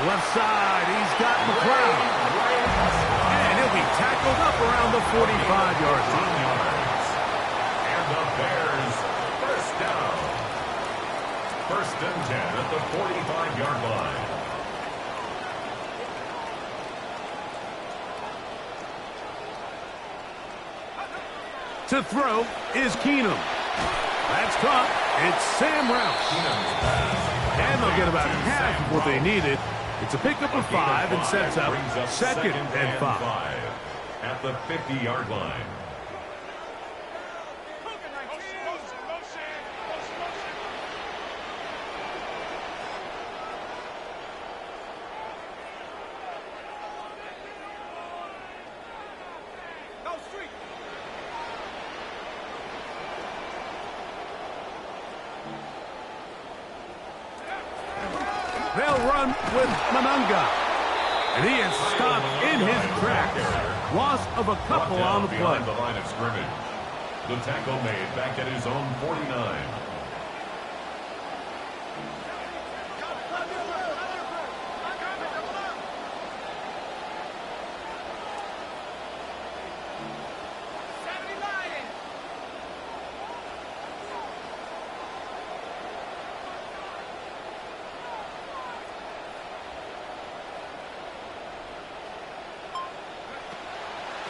Left side, he's got McCloud. And he'll be tackled up around the 45-yard line. And the Bears, 1st down. 1st and 10 at the 45-yard line. To throw is Keenum. That's caught. It's Sam Rouse. And they'll get about half of what they needed. It's a pickup of 5 and sets up 2nd and 5. At the 50-yard line. They'll run with Manunga. And he is stopped in his tracks. Loss of a couple on the play. Behind the line of scrimmage. The tackle made back at his own 49.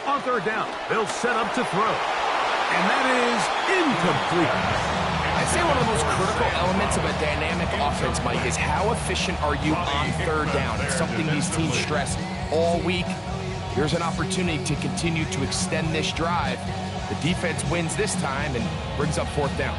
On third down, they'll set up to throw. And that is incomplete. I'd say one of the most critical elements of a dynamic offense, Mike, is how efficient are you on third down. It's something these teams stress all week. Here's an opportunity to continue to extend this drive. The defense wins this time and brings up fourth down.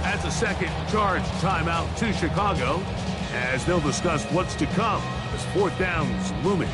That's a second charge timeout to Chicago as they'll discuss what's to come as fourth down's looming.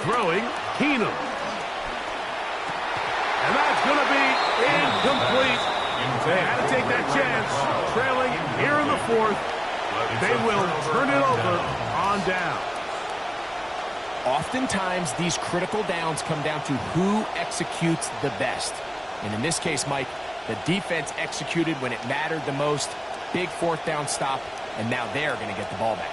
Throwing, Keenum. And that's going to be incomplete. They had to take that chance. Trailing here in the fourth. They will turn it over on down. Oftentimes, these critical downs come down to who executes the best. And in this case, Mike, the defense executed when it mattered the most. Big fourth down stop, and now they're going to get the ball back.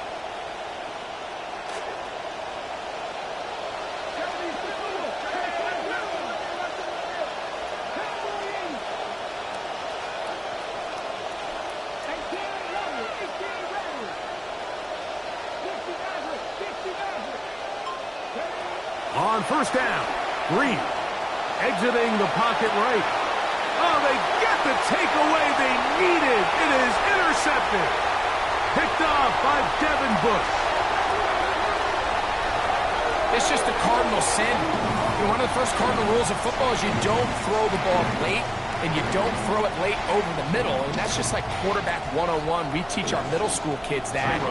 On first down, Green exiting the pocket right. Oh, they get the takeaway they needed. It is intercepted. Picked off by Devin Bush. It's just a cardinal sin. You know, one of the first cardinal rules of football is you don't throw the ball late, and you don't throw it late over the middle. And that's just like quarterback 101. We teach our middle school kids that.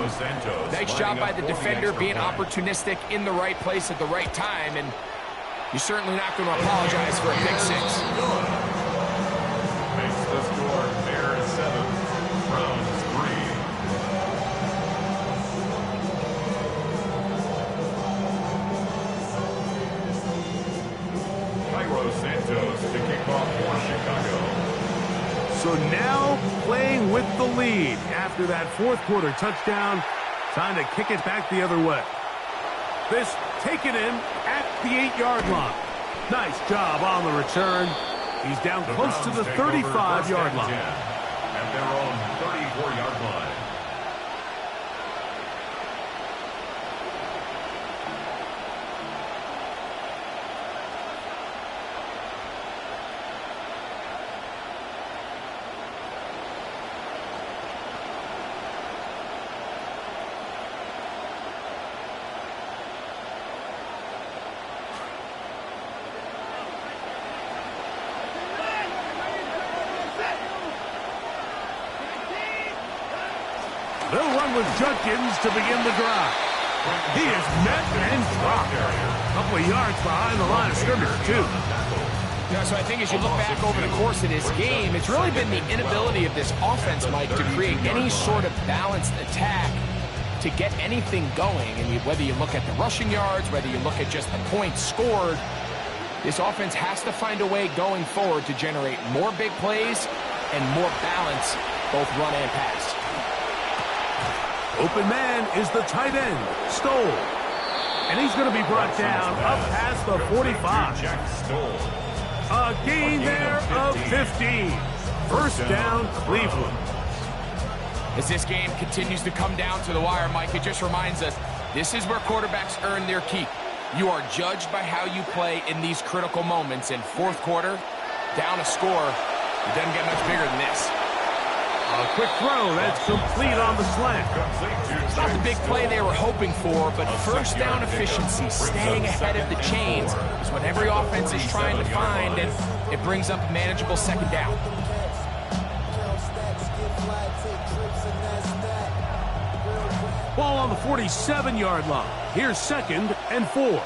Nice job by the defender being opportunistic in the right place at the right time. And you're certainly not going to apologize for a pick six. Makes the score Bears 7, Browns 3. Santos to kick off for Chicago. So now playing with the lead after that fourth quarter touchdown. Time to kick it back the other way. This taken in at the 8-yard line. Nice job on the return. He's down close to the 35-yard line. At their own 34-yard line. They'll run with Judkins to begin the drive. He is met and dropped. A couple of yards behind the line of scrimmage, too. Yeah, so I think as you look back over the course of this game, it's really been the inability of this offense, Mike, to create any sort of balanced attack to get anything going. And whether you look at the rushing yards, whether you look at just the points scored, this offense has to find a way going forward to generate more big plays and more balance, both run and pass. Open man is the tight end, Stoll. And he's going to be brought down up past the 45. A gain there of 15. First down, Cleveland. As this game continues to come down to the wire, Mike, it just reminds us, this is where quarterbacks earn their keep. You are judged by how you play in these critical moments. In fourth quarter, down a score, it doesn't get much bigger than this. A quick throw, that's complete on the slant. It's not the big play they were hoping for, but first down efficiency, staying ahead of the chains, is what every offense is trying to find, and it brings up a manageable second down. Ball on the 47-yard line. Here's 2nd and 4.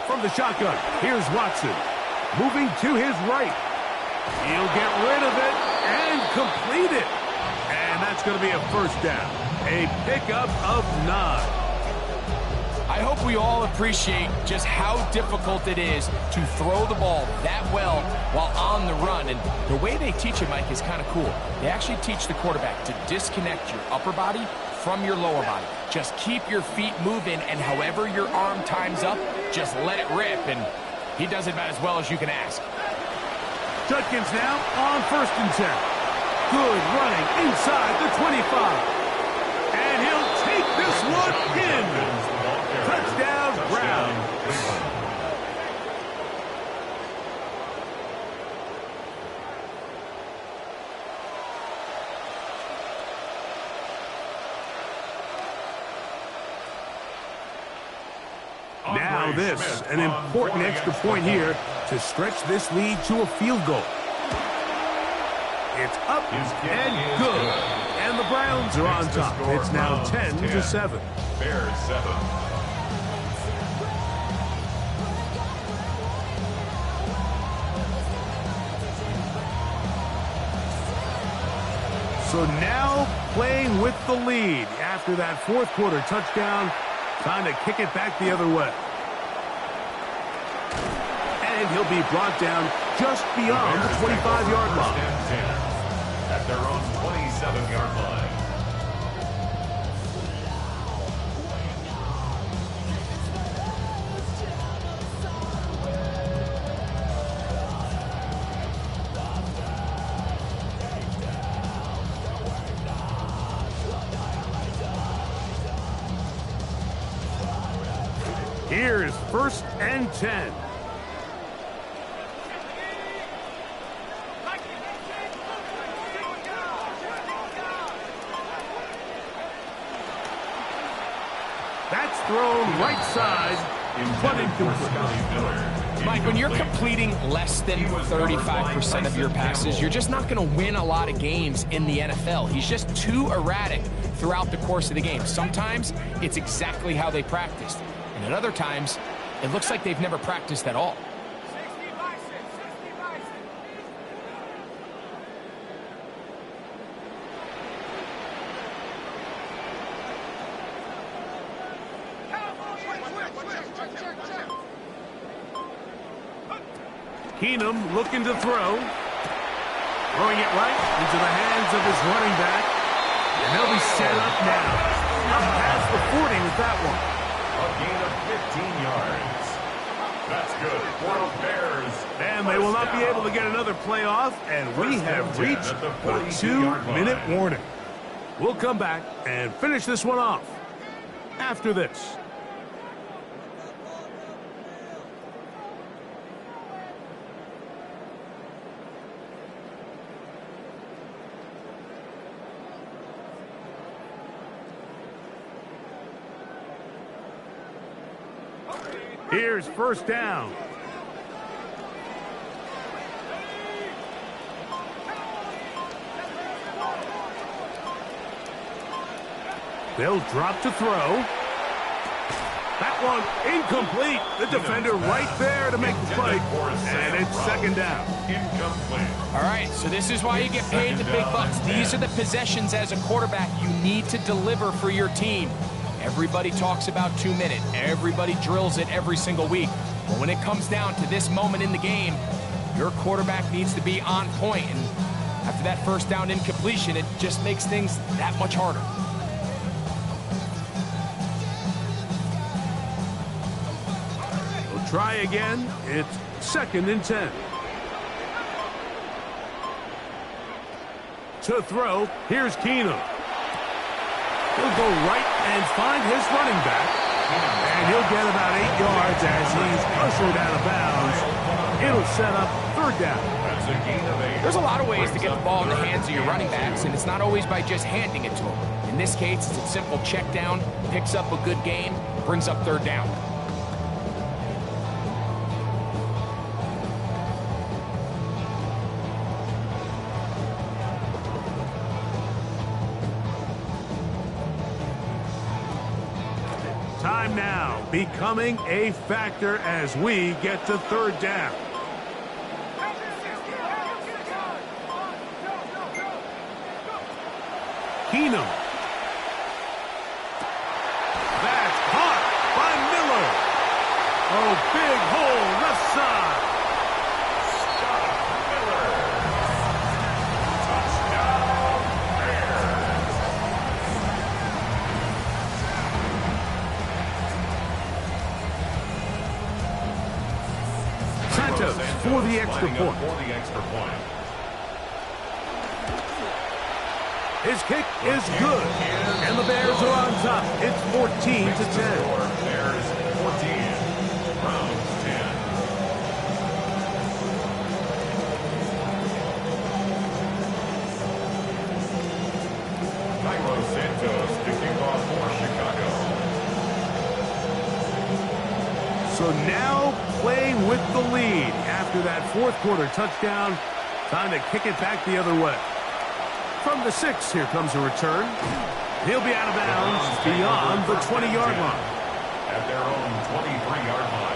From the shotgun, here's Watson. Moving to his right. He'll get rid of it and complete it. And that's going to be a first down. A pickup of 9. I hope we all appreciate just how difficult it is to throw the ball that well while on the run. And the way they teach it, Mike, is kind of cool. They actually teach the quarterback to disconnect your upper body from your lower body. Just keep your feet moving, and however your arm times up, just let it rip. And he does it about as well as you can ask. Judkins now on 1st and 10. Good running inside the 25. And he'll take this one in. Touchdown, Brown. Now this, an important extra point here to stretch this lead to a field goal. It's up and good. And the Browns are on top. It's now 10-7. Bears 7. So now playing with the lead after that fourth quarter touchdown, trying to kick it back the other way. And he'll be brought down just beyond the 25-yard line. At their own 27-yard line. Here's 1st and 10. That's thrown right side, but incomplete. Mike, when you're completing less than 35% of your passes, you're just not going to win a lot of games in the NFL. He's just too erratic throughout the course of the game. Sometimes it's exactly how they practiced. And at other times, it looks like they've never practiced at all. Keenum looking to throw. Throwing it right into the hands of his running back. And they'll be set up now. Up past the 40 with that one. A gain of 15 yards. That's good for the Bears. And they will not be able to get another play off, and we have reached the 2-minute warning. We'll come back and finish this one off after this. Here's 1st down. They'll drop to throw. That one incomplete. The defender right there to make the play. And it's 2nd down. Incomplete. All right, so this is why you get paid the big bucks. These are the possessions as a quarterback you need to deliver for your team. Everybody talks about 2 minute. Everybody drills it every single week. But when it comes down to this moment in the game, your quarterback needs to be on point. And after that first down incompletion, it just makes things that much harder. We'll try again. It's 2nd and 10. To throw, here's Keenum. He'll go right and find his running back. And he'll get about 8 yards as he's ushered out of bounds. It'll set up 3rd down. There's a lot of ways to get the ball in the hands of your running backs, and it's not always by just handing it to them. In this case, it's a simple check down, picks up a good gain, brings up 3rd down. Time now becoming a factor as we get to 3rd down. Keenum. That's caught by Miller. Oh, big hole left side. Stop Miller. Touchdown, Bears. Santos for the extra point. His kick is good, and the Bears are on top. It's 14-10. Bears 14, Browns 10. Cairo Santos to kick off for Chicago. So now playing with the lead after that 4th quarter touchdown. Time to kick it back the other way. From the 6, here comes a return. He'll be out of bounds beyond the 20-yard line. At their own 23-yard line.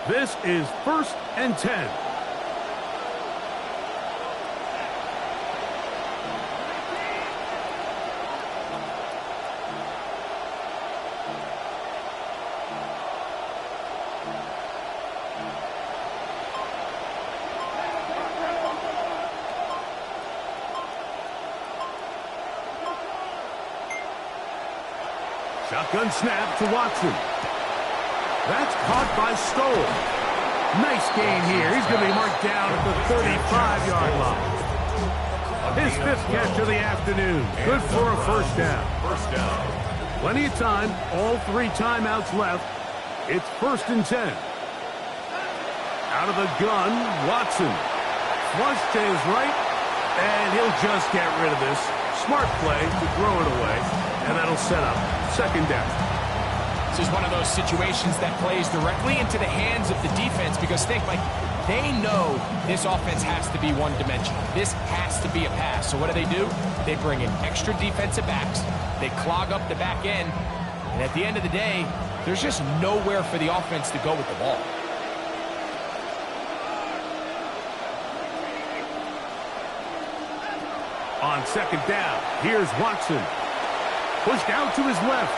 This is 1st and 10. Shotgun snap to Watson. That's caught by Stoll. Nice gain here. He's going to be marked down at the 35-yard line. His 5th catch of the afternoon. Good for a 1st down. Plenty of time. All 3 timeouts left. It's 1st and 10. Out of the gun, Watson. Flush to his right, and he'll just get rid of this. Smart play to throw it away, and that'll set up 2nd down. This is one of those situations that plays directly into the hands of the defense because think, like, they know this offense has to be one-dimensional. This has to be a pass. So what do? They bring in extra defensive backs. They clog up the back end. And at the end of the day, there's just nowhere for the offense to go with the ball. On 2nd down, here's Watson. Pushed out to his left.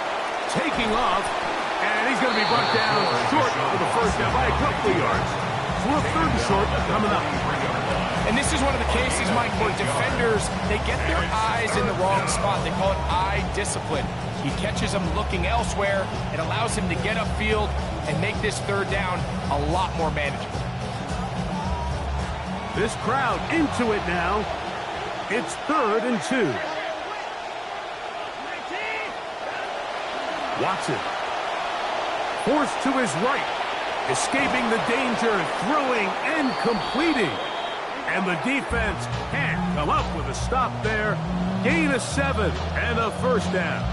Taking off, and he's going to be brought down short for the 1st down by a couple of yards. So a 3rd and short coming up. And this is one of the cases, Mike, where defenders, they get their eyes in the wrong spot. They call it eye discipline. He catches them looking elsewhere. It allows him to get upfield and make this 3rd down a lot more manageable. This crowd into it now. It's 3rd and 2. Watson. Forced to his right. Escaping the danger, throwing and completing. And the defense can't come up with a stop there. Gain of 7 and a 1st down.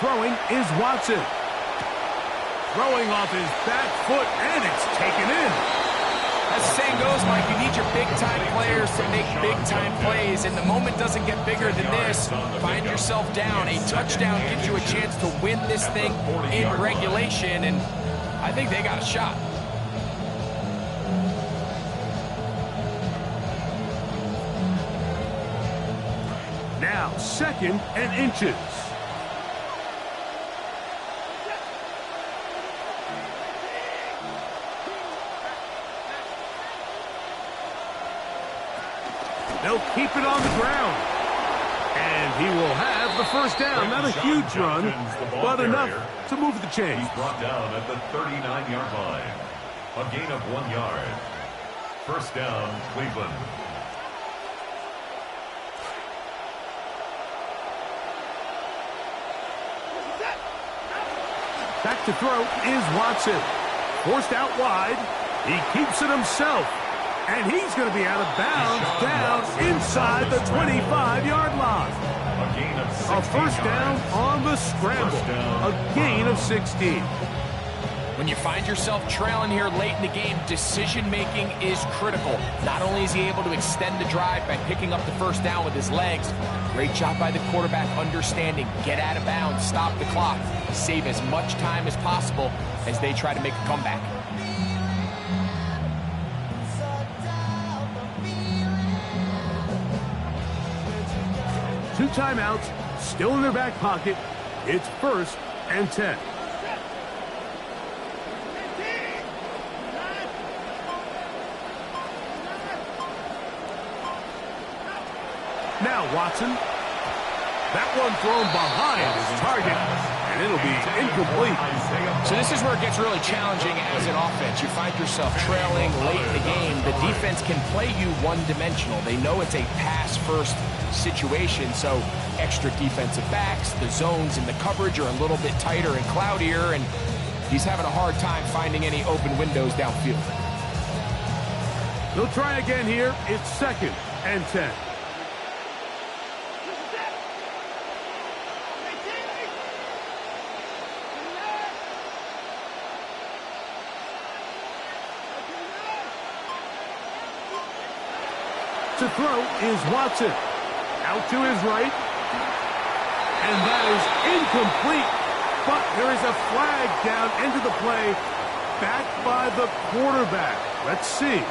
throwing is Watson. Throwing off his back foot, and it's taken in. As the saying goes, Mike, you need your big-time players to make big-time plays, and the moment doesn't get bigger than this. Find yourself down. A touchdown gives you a chance to win this thing in regulation, and I think they got a shot. Now, 2nd and inches. They'll keep it on the ground. And he will have the first down. Not a huge run, but enough to move the chains. He's brought down at the 39-yard line. A gain of 1 yard. First down, Cleveland. Back to throw is Watson. Forced out wide. He keeps it himself. And he's going to be out of bounds down inside the 25-yard line. A gain of 16 A first down yards. on the scramble. A gain of 16. When you find yourself trailing here late in the game, decision-making is critical. Not only is he able to extend the drive by picking up the first down with his legs, great job by the quarterback understanding, get out of bounds, stop the clock, save as much time as possible as they try to make a comeback. Two timeouts, still in their back pocket. It's 1st and 10. Now Watson. That one thrown behind his target, and it'll be incomplete. So this is where it gets really challenging as an offense. You find yourself trailing late in the game. The defense can play you one-dimensional. They know it's a pass-first situation, so extra defensive backs, the zones and the coverage are a little bit tighter and cloudier, and he's having a hard time finding any open windows downfield. They'll try again here. It's 2nd and 10. To throw is Watson. Out to his right. And that is incomplete. But there is a flag down into the play. Backed by the quarterback. Let's see.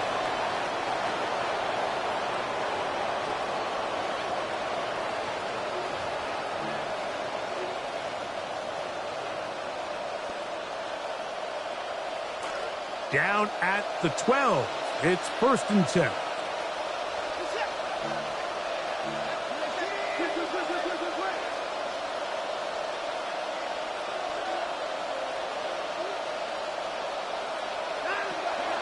Down at the 12. It's 1st and 10.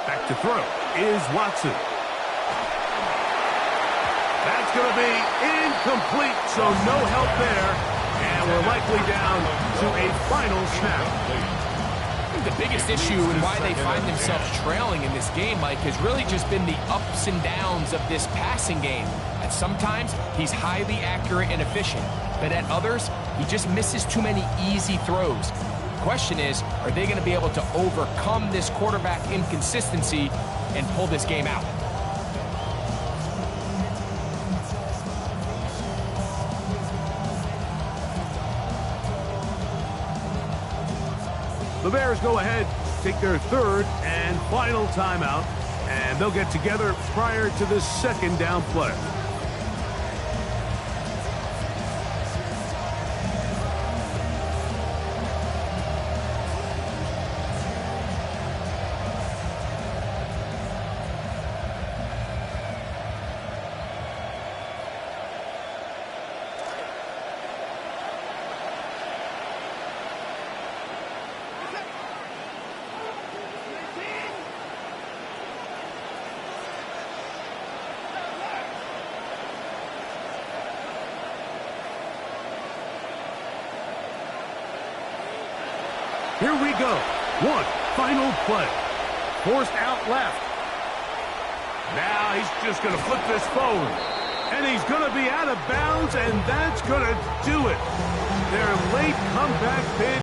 Back to throw is Watson. That's going to be incomplete, so no help there. And we're likely down to a final snap. I think the biggest issue and why they find themselves trailing in this game, Mike, has really just been the ups and downs of this passing game. At sometimes, he's highly accurate and efficient, but at others, he just misses too many easy throws. Question is, are they going to be able to overcome this quarterback inconsistency and pull this game out? The Bears go ahead, take their 3rd and final timeout, and they'll get together prior to the 2nd down play. Here we go. One final play. Forced out left. Now he's just going to flip this phone. And he's going to be out of bounds, and that's going to do it. Their late comeback bid.